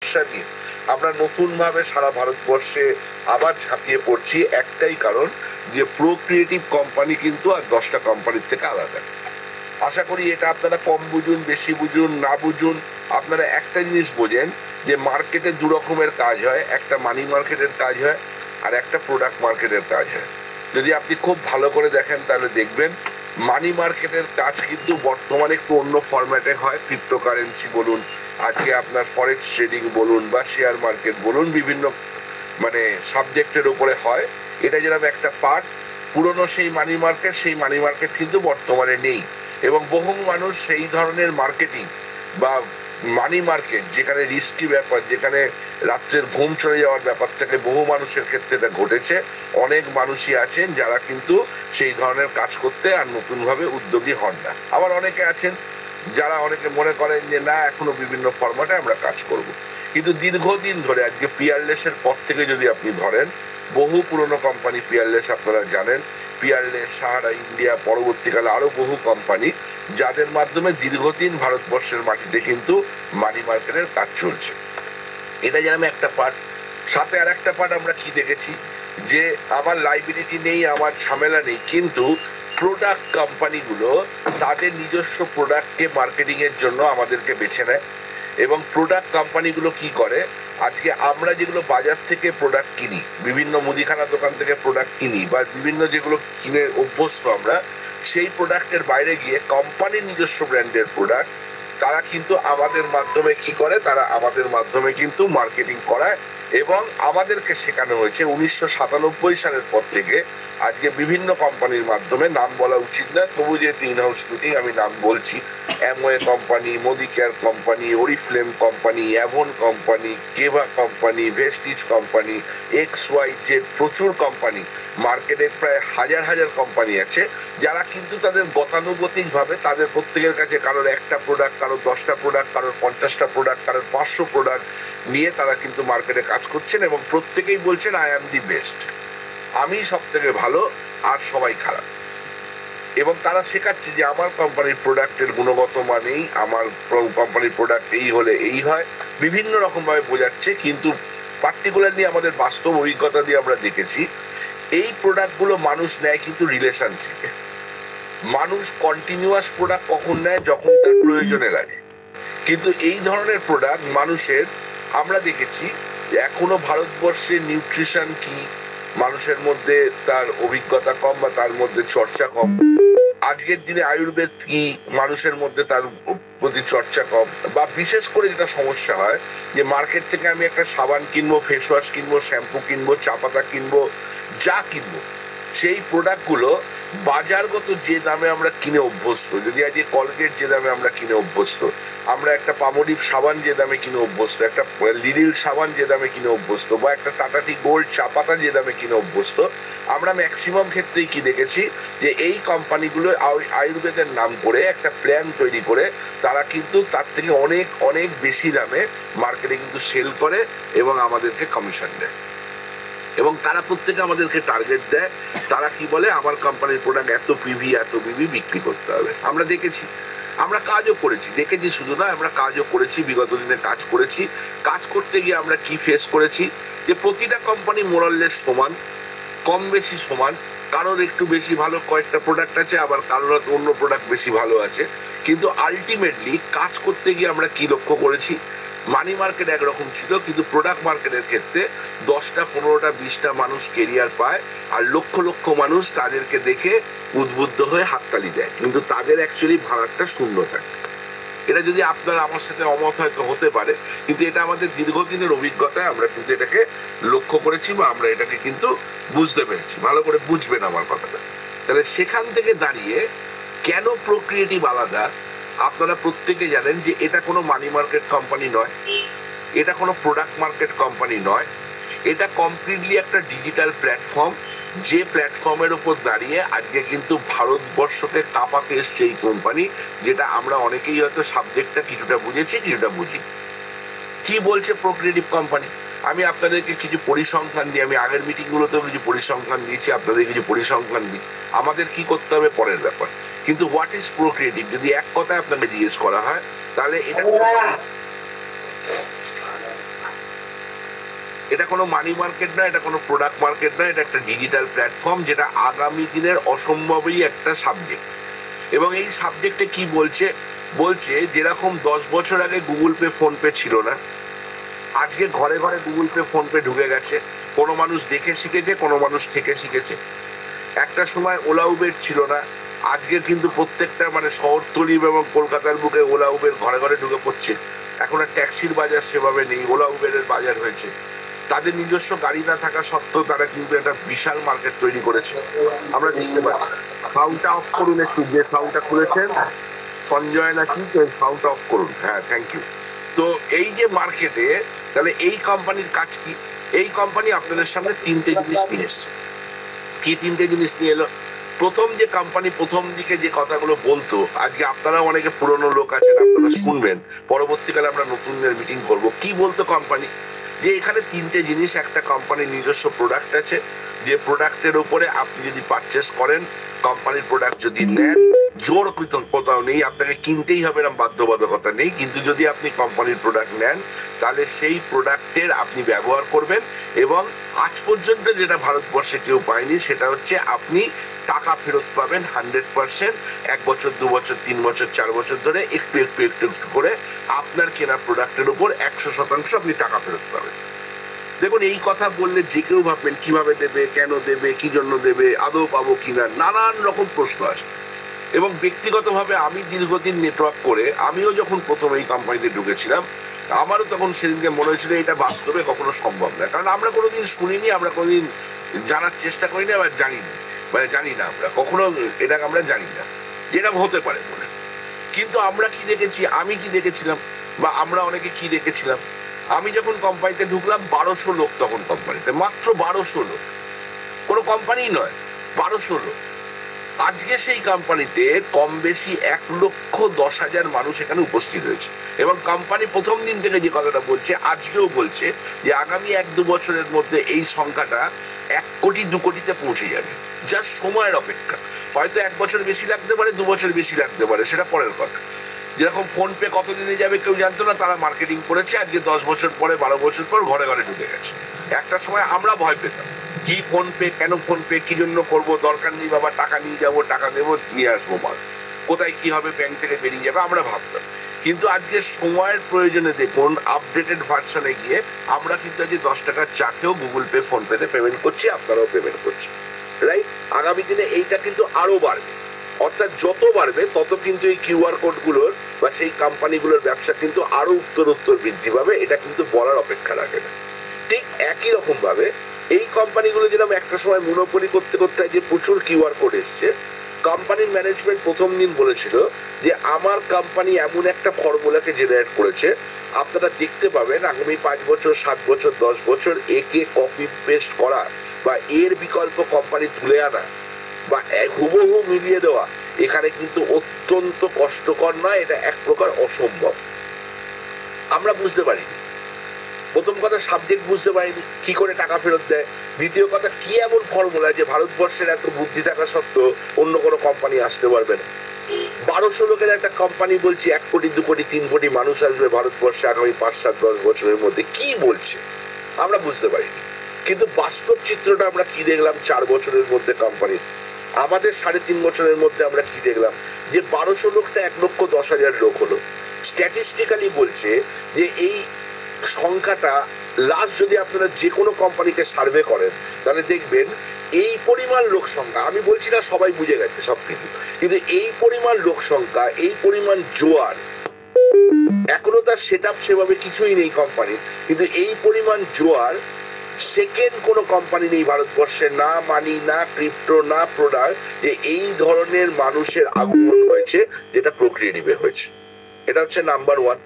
ব্যবসা নিয়ে আমরা নতুনভাবে সারা ভারতবর্ষে আবার ঝাঁপিয়ে পড়ছি, একটাই কারণ যে প্রোক্রিয়েটিভ কোম্পানি কিন্তু আর 10টা কোম্পানির থেকে আলাদা। আশা করি এটা আপনারা কম বুঝুন, বেশি বুঝুন, না বুঝুন, আপনারা একটা জিনিস বোঝেন যে মার্কেটে দু রকমের কাজ হয়, একটা মানি মার্কেটের কাজ হয় আর একটা প্রোডাক্ট মার্কেটের কাজ হয়। যদি আপনি খুব ভালো করে দেখেন তাহলে দেখবেন মানি মার্কেটের কাজ কিন্তু বর্তমানে একটু অন্য ফরম্যাটে হয়। ক্রিপ্টোকারেন্সি বলুন, আজকে আপনার ফরেক্স ট্রেডিং বলুন বা শেয়ার মার্কেট বলুন, বিভিন্ন মানে সাবজেক্টের উপরে হয়। এটা যেরকম একটা পার্ট, পুরনো সেই মানি মার্কেট কিন্তু বর্তমানে নেই। এবং বহু মানুষ সেই ধরনের মার্কেটিং বা মানি মার্কেট যেখানে রিস্কি ব্যাপার, যেখানে রাত্রের ঘুম চলে যাওয়ার ব্যাপার থেকে বহু মানুষের ক্ষেত্রে এটা ঘটেছে। অনেক মানুষই আছেন যারা কিন্তু সেই ধরনের কাজ করতে আর নতুনভাবে উদ্যোগী হন না। আবার অনেকে আছেন যারা অনেকে মনে করেন যে না, এখনো বিভিন্ন ফরম্যাটে আমরা কাজ করব। কিন্তু দীর্ঘদিন ধরে আজকে পিয়ারলেস এর পর থেকে যদি আপনি ধরেন, বহু পুরনো কোম্পানি পিয়ারলেস আপনারা জানেন, পিয়ারলেস, সাহারা ইন্ডিয়া, পরবর্তীকালে আরো বহু কোম্পানি যাদের মাধ্যমে দীর্ঘদিন ভারতবর্ষের মাটিতে কিন্তু মানি মার্কেটের কাজ চলছে। এটা যেরকম একটা পার্ট। সাথে আর একটা পার্ট আমরা কি দেখেছি যে আমার লাইবিলিটি নেই, আমার ঝামেলা নেই, কিন্তু প্রোডাক্ট কোম্পানিগুলো তাদের নিজস্ব প্রোডাক্টকে মার্কেটিং এর জন্য আমাদেরকে বেছে নেয়। এবং প্রোডাক্ট কোম্পানিগুলো কি করে, আজকে আমরা যেগুলো বাজার থেকে প্রোডাক্ট কিনি, বিভিন্ন মুদিখানা দোকান থেকে প্রোডাক্ট কিনি বা বিভিন্ন যেগুলো কিনে অভ্যস্ত আমরা, সেই প্রোডাক্টের বাইরে গিয়ে কোম্পানির নিজস্ব ব্র্যান্ডের প্রোডাক্ট তারা কিন্তু আমাদের মাধ্যমে কি করে, তারা আমাদের মাধ্যমে কিন্তু মার্কেটিং করায়। এবং আমাদেরকে শেখানো হয়েছে 1997 সালের পর থেকে আজকে বিভিন্ন কোম্পানির মাধ্যমে, নাম বলা উচিত না, তবু যে ইন হাউস মিটিং আমি নাম বলছি, Amway company, Modicare company, Oriflame company, Avon company, Keva company, Vestige company, X Y Z, প্রচুর কোম্পানি, মার্কেটে প্রায় হাজার হাজার কোম্পানি আছে যারা কিন্তু তাদের গতানুগতিক ভাবে তাদের প্রত্যেকের কাছে কারোর একটা প্রোডাক্ট, কারোর 10টা প্রোডাক্ট, কারোর 50টা প্রোডাক্ট, কারোর 500 প্রোডাক্ট নিয়ে তারা কিন্তু মার্কেটে কাজ করছেন এবং প্রত্যেকেই বলছেন আই অ্যাম দি বেস্ট, আমি সব থেকে ভালো আর সবাই খারাপ। এবং তারা শেখাচ্ছে যে আমার কোম্পানির প্রোডাক্টের গুণগত মানেই, আমার কোম্পানির প্রোডাক্ট এই হলে এই হয়, বিভিন্ন রকম ভাবে বোঝাচ্ছে। কিন্তু পার্টিকুলারলি আমাদের বাস্তব অভিজ্ঞতা দিয়ে আমরা দেখেছি এই প্রোডাক্টগুলো মানুষ নেয় কিন্তু রিলেশনশিপে। মানুষ কন্টিনিউয়াস প্রোডাক্ট কখন নেয়, যখন তার প্রয়োজনে লাগে। কিন্তু এই ধরনের প্রোডাক্ট মানুষের, আমরা দেখেছি এখনো ভারতবর্ষে নিউট্রিশন কি, মানুষের মধ্যে তার অভিজ্ঞতা কম বা তার মধ্যে চর্চা কম। আজকের দিনে আয়ুর্বেদ কি, মানুষের মধ্যে তার প্রতি চর্চা কম। বা বিশেষ করে যেটা সমস্যা হয় যে মার্কেট থেকে আমি একটা সাবান কিনবো, ফেস ওয়াশ কিনবো, শ্যাম্পু কিনবো, চা পাতা কিনবো, যা কিনবো, সেই প্রোডাক্টগুলো বাজারগত যে দামে আমরা কিনে অভ্যস্ত, যদি আজকে কলগেট যে দামে আমরা কিনে অভ্যস্ত, আমরা একটা পামোলিভ সাবান যে দামে কিনে অভ্যস্ত, একটা লিরিল সাবান যে দামে কিনে অভ্যস্ত, বা একটা টাটা টি গোল্ড চা পাতা যে দামে কিনে অভ্যস্ত, আমরা ম্যাক্সিমাম ক্ষেত্রেই কি দেখেছি যে এই কোম্পানিগুলো আয়ুর্বেদের নাম করে একটা প্ল্যান তৈরি করে তারা কিন্তু তার থেকে অনেক অনেক বেশি দামে মার্কেটে কিন্তু সেল করে এবং আমাদেরকে কমিশন দেয়। এবং তারা প্রত্যেকে আমাদেরকে টার্গেট দেয়। তারা কি বলে, আমার কোম্পানির প্রোডাক্ট এত পিভি বিক্রি করতে হবে। আমরা দেখেছি, আমরা কাজও করেছি, দেখেছি শুধু না, আমরা কাজও করেছি, বিগত দিনে কাজ করেছি। কাজ করতে গিয়ে আমরা কি ফেস করেছি যে প্রতিটা কোম্পানি মোরাললেস সমান, কম বেশি সমান। কারোর একটু বেশি ভালো কয়েকটা প্রোডাক্ট আছে, আবার কারোর অন্য প্রোডাক্ট বেশি ভালো আছে। কিন্তু আলটিমেটলি কাজ করতে গিয়ে আমরা কি লক্ষ্য করেছি, মানি মার্কেট একরকম ছিল, কিন্তু প্রোডাক্ট মার্কেটের ক্ষেত্রে 10টা 15টা 20টা মানুষ কেরিয়ার পায় আর লক্ষ লক্ষ মানুষ তাদেরকে দেখে উদ্বুদ্ধ হয়ে হাততালি দেয়, কিন্তু তাদের অ্যাকচুয়ালি ভাড়াটা শূন্য থাকে। এটা যদি আপনার আমার সাথে অমত হয়তো হতে পারে, কিন্তু এটা আমাদের দীর্ঘদিনের অভিজ্ঞতায় আমরা কিন্তু এটাকে লক্ষ্য করেছি বা আমরা এটাকে কিন্তু বুঝতে পেরেছি। ভালো করে বুঝবেন আমার কথাটা। তাহলে সেখান থেকে দাঁড়িয়ে কেন প্রোক্রিয়েটিভ আলাদা, আপনারা প্রত্যেকে জানেন যে এটা কোনো মানি মার্কেট কোম্পানি নয়, এটা কোনো প্রোডাক্ট মার্কেট কোম্পানি নয়, এটা কমপ্লিটলি একটা ডিজিটাল প্ল্যাটফর্ম, যে প্ল্যাটফর্মের উপর দাঁড়িয়ে আজকে কিন্তু ভারতবর্ষকে কাঁপাতে এসছে এই কোম্পানি, যেটা আমরা অনেকেই হয়তো সাবজেক্টটা কিছুটা বুঝেছি কিছুটা বুঝি। কি বলছে প্রোক্রিয়েটিভ কোম্পানি, আমি আপনাদেরকে কিছু পরিসংখ্যান দিই, আমি আগের মিটিং গুলোতেও কিছু পরিসংখ্যান দিয়েছি, আপনাদের কিছু পরিসংখ্যান দিই। আমাদের কি করতে হবে পরের ব্যাপার, কিন্তু হোয়াট ইজ প্রোক্রিয়েটিভ যদি এক কথায় আপনাকে জিজ্ঞেস করা হয়, তাহলে এটা এটা কোনো মানি মার্কেট না, এটা কোনো প্রোডাক্ট মার্কেট না, এটা একটা ডিজিটাল প্ল্যাটফর্ম, যেটা আগামী দিনের অসম্ভবই একটা সাবজেক্ট। এবং এই সাবজেক্টে কি বলছে, বলছে যেরকম 10 বছর আগে গুগল পে ফোন পে ছিল না, আজকে ঘরে ঘরে গুগল পে ফোন পে ঢুকে গেছে। কোনো মানুষ দেখে শিখেছে, কোনো মানুষ থেকে শিখেছে। একটা সময় ওলা উবের ছিল না, আজকে কিন্তু প্রত্যেকটা মানে শহরতলি এবং কলকাতার বুকে ওলা উবের ঘরে ঘরে ঢুকে পড়ছে। এখন আর ট্যাক্সির বাজার সেভাবে নেই, ওলা উবেরের বাজার হয়েছে। তাদের নিজস্ব গাড়ি না থাকা সত্ত্বেও তারা কিন্তু একটা বিশাল মার্কেট তৈরি করেছে। আমরা দেখতে পাচ্ছি। সাউন্ডটা অফ করুন একটু, যে সাউন্ডটা খুলেছেন সঞ্জয় নাকি, সাউন্ডটা অফ করুন। হ্যাঁ, থ্যাংক ইউ। তো এই যে মার্কেটে, তাহলে এই কোম্পানির কাজ কি? এই কোম্পানি আপনাদের সামনে তিনটে জিনিস নিয়ে এসছে। কি তিনটে জিনিস নিয়ে এলো? প্রথম যে কোম্পানি প্রথম দিকে যে কথাগুলো বলতো, আজকে আপনারা অনেকে পুরনো লোক আছেন, আপনারা শুনবেন, পরবর্তীকালে আমরা নতুনদের মিটিং করব। কি বলতো কোম্পানি? যে এখানে তিনটে জিনিস, একটা কোম্পানির নিজস্ব প্রোডাক্ট আছে, যে প্রোডাক্টের উপরে আপনি যদি পারচেস করেন, কোম্পানির প্রোডাক্ট যদি নেন, জোর কোথাও নেই, আপনাকে কিনতেই হবে এরকম বাধ্যবাধকতা নেই, কিন্তু যদি আপনি কোম্পানির প্রোডাক্ট নেন তাহলে সেই প্রোডাক্টের আপনি ব্যবহার করবেন। এবং আজ পর্যন্ত যেটা ভারতবর্ষে কেউ পায়নি, সেটা হচ্ছে আপনি টাকা ফেরত পাবেন 100%। 1 বছর 2 বছর 3 বছর 4 বছর ধরে একটু একটু একটু একটু করে আপনার কেনা প্রোডাক্টের উপর 100% আপনি টাকা ফেরত পাবেন। দেখুন, এই কথা বললে যে কেউ ভাববেন কিভাবে দেবে, কেন দেবে, কি জন্য দেবে, আদৌ পাবো কিনা, নানান রকম প্রশ্ন আসবে। এবং ব্যক্তিগতভাবে আমি দীর্ঘদিন নেটওয়ার্ক করে, আমিও যখন প্রথম এই কোম্পানিতে ঢুকেছিলাম, আমারও তখন সেদিনকে মনে হয়েছিল এটা বাস্তবে কখনো সম্ভব না। কারণ আমরা কোনোদিন শুনিনি, আমরা কোনোদিন জানার চেষ্টা করিনি, আবার জানি না, মানে জানি না, আমরা কখনো এটা আমরা জানি না যেটা হতে পারে বলে। কিন্তু আমরা কি দেখেছি, আমি কি দেখেছিলাম, বা আমরা অনেকে কি দেখেছিলাম, আমি যখন কোম্পানিতে ঢুকলাম 1200 লোক তখন কোম্পানিতে, মাত্র 1200 লোক, কোনো কোম্পানি নয়, 1200 লোক। আজকে সেই কোম্পানিতে কম বেশি 1,10,000 মানুষ এখানে উপস্থিত হয়েছে। এবং কোম্পানি প্রথম দিন থেকে যে কথাটা বলছে, আজকেও বলছে যে আগামী 1-2 বছরের মধ্যে এই সংখ্যাটা 1 কোটি 2 কোটিতে পৌঁছে যাবে, যা সময়ের অপেক্ষা। হয়তো 1 বছর বেশি লাগতে পারে, 2 বছর বেশি লাগতে পারে, সেটা পরের কথা। যেরকম ফোন পে কতদিনে যাবে কেউ জানতো না, তারা মার্কেটিং করেছে, আজকে 10 বছর পরে 12 বছর পর ঘরে ঘরে ঢুকে গেছে। একটা সময় আমরা ভয় পেতাম, কি ফোন পে, কেন ফোন পে, কি জন্য করবো, দরকার নেই বাবা, টাকা নিয়ে যাবো, টাকা দেবো, নিয়ে আসবো মাল, কোথায় কি হবে, ব্যাংক থেকে বেরিয়ে যাবে, আমরা ভাবতাম। কিন্তু আজকে সময়ের প্রয়োজনে দেখুন, আপডেটেড ভার্সনে গিয়ে আমরা কিন্তু আজকে 10 টাকার চাকেও গুগল পে, ফোন পেতে পেমেন্ট করছি, আপনারাও পেমেন্ট করছেন, রাইট? আগামী দিনে এইটা কিন্তু আরো বাড়বে। অর্থাৎ যত বাড়বে তত কিন্তু এই কিউআর কোডগুলোর বা সেই কোম্পানিগুলোর ব্যবসা কিন্তু আরো উত্তরোত্তর বৃদ্ধি পাবে, এটা কিন্তু বলার অপেক্ষা রাখে না। ঠিক একই রকম ভাবে এই কোম্পানিগুলো যেরকম একটা সময় মনোপলি করতে করতে যে প্রচুর কিউআর কোড এসছে, কোম্পানির ম্যানেজমেন্ট প্রথম দিন বলেছিল যে আমার কোম্পানি এমন একটা ফর্মুলাকে জেনারেট করেছে, আপনারা দেখতে পাবেন আগামী 5 বছর 7 বছর 10 বছর একে কপি পেস্ট করা বা এর বিকল্প কোম্পানি তুলে আনা বা হুবহু মিলিয়ে দেওয়া এখানে কিন্তু অত্যন্ত কষ্টকর নয়, এটা এক প্রকার অসম্ভব। আমরা বুঝতে পারি, প্রথম কথা সাবজেক্ট বুঝতে পারিনি, কি করে টাকা ফেরত দেয়। দ্বিতীয় কথা, কি এমন ফর্মুলা যে ভারতবর্ষের এত বুদ্ধি থাকা সত্ত্বেও অন্য কোনো কোম্পানি আসতে পারবে না। 1200 লোকের একটা কোম্পানি বলছি 1 কোটি 2 কোটি 3 কোটি মানুষ আসবে ভারতবর্ষে আগামী 5-7-10 বছরের মধ্যে, কি বলছে আমরা বুঝতে পারিনি। কিন্তু বাস্তব চিত্রটা আমরা কি দেখলাম 4 বছরের মধ্যে কোম্পানির, আমাদের 3.5 বছরের মধ্যে আমরা কি দেখলাম, যে 1200 লোকটা 1,10,000 লোক হলো। স্ট্যাটিস্টিক্যালি বলছে যে এই সংখ্যাটা লাস্ট যদি আপনারা যে কোনো কোম্পানিকে সার্ভে করেন তাহলে দেখবেন এই পরিমাণ লোক সংখ্যা, আমি বলছি না সবাই বুঝে গেছে সবকিছু, কিন্তু এই পরিমাণ লোক সংখ্যা, এই পরিমাণ জোয়ার, এখনো তার সেট আপ সেভাবে কিছুই নেই কোম্পানির, কিন্তু এই পরিমাণ জোয়ার সেকেন্ড কোনো কোম্পানি নেই ভারতবর্ষে, না মানি, না ক্রিপ্টো, না প্রোডাক্ট, যে এই ধরনের মানুষের আগমন হয়েছে যেটা প্রক্রিয়েটিভে হয়েছে। এটা হচ্ছে নাম্বার 1।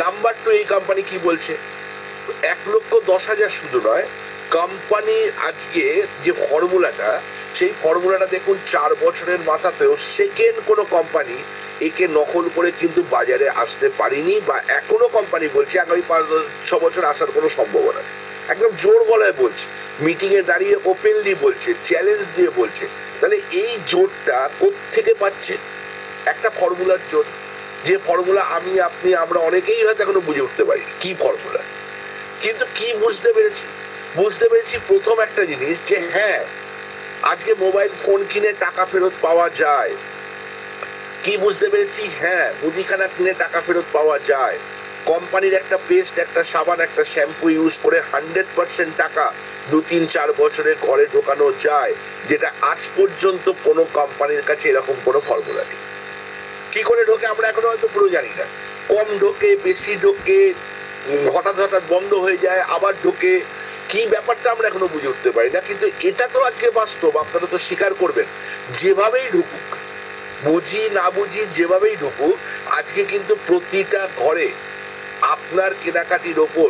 নাম্বার 2, এই কোম্পানি কি বলছে, 1,10,000 শুধু নয়, কোম্পানির আজকে যে ফর্মুলাটা, সেই ফর্মুলাটা দেখুন 4 বছরের মাথাতেও সেকেন্ড কোনো কোম্পানি একে নকল করে কিন্তু বাজারে আসতে পারেনি, বা এখনো কোম্পানি বলছে আগামী 5-6 বছর আসার কোনো সম্ভাবনা নেই। একদম জোর গলায় বলছে, মিটিং এ দাঁড়িয়ে ওপেনলি বলছে, চ্যালেঞ্জ দিয়ে বলছে। তাহলে এই জোরটা কোত্থেকে পাচ্ছে? একটা ফর্মুলার জোর, যে ফর্মুলা আমি আপনি আমরা অনেকেই হয়তো এখনো বুঝে উঠতে পারি। কি ফর্মুলা? কিন্তু কি বুঝতে পেরেছি প্রথম একটা জিনিস যে হ্যাঁ, আজকে মোবাইল ফোন কিনে টাকা ফেরত পাওয়া যায়। কি বুঝতে পেরেছি? হ্যাঁ, মুদিখানা কিনে টাকা ফেরত পাওয়া যায়। কোম্পানির একটা পেস্ট, একটা সাবান, একটা শ্যাম্পু ইউজ করে 100% টাকা 2-3-4 বছরে ঘরে ঢোকানো যায়, যেটা আজ পর্যন্ত কোনো কোম্পানির কাছে এরকম কোনো ফর্মুলা নেই। কি করে ঢোকে আমরা এখনো হয়তো পুরো জানি না। কম ঢোকে, বেশি ঢোকে, হঠাৎ হঠাৎ বন্ধ হয়ে যায়, আবার ঢোকে, কি ব্যাপারটা আমরা এখনো বুঝে উঠতে পারি না। কিন্তু এটা তো আজকে বাস্তব, আপনারা তো স্বীকার করবেন। যেভাবেই ঢুকুক, বুঝি না বুঝি যেভাবেই ঢুকুক, আজকে কিন্তু প্রতিটা ঘরে আপনার কেনাকাটির ওপর,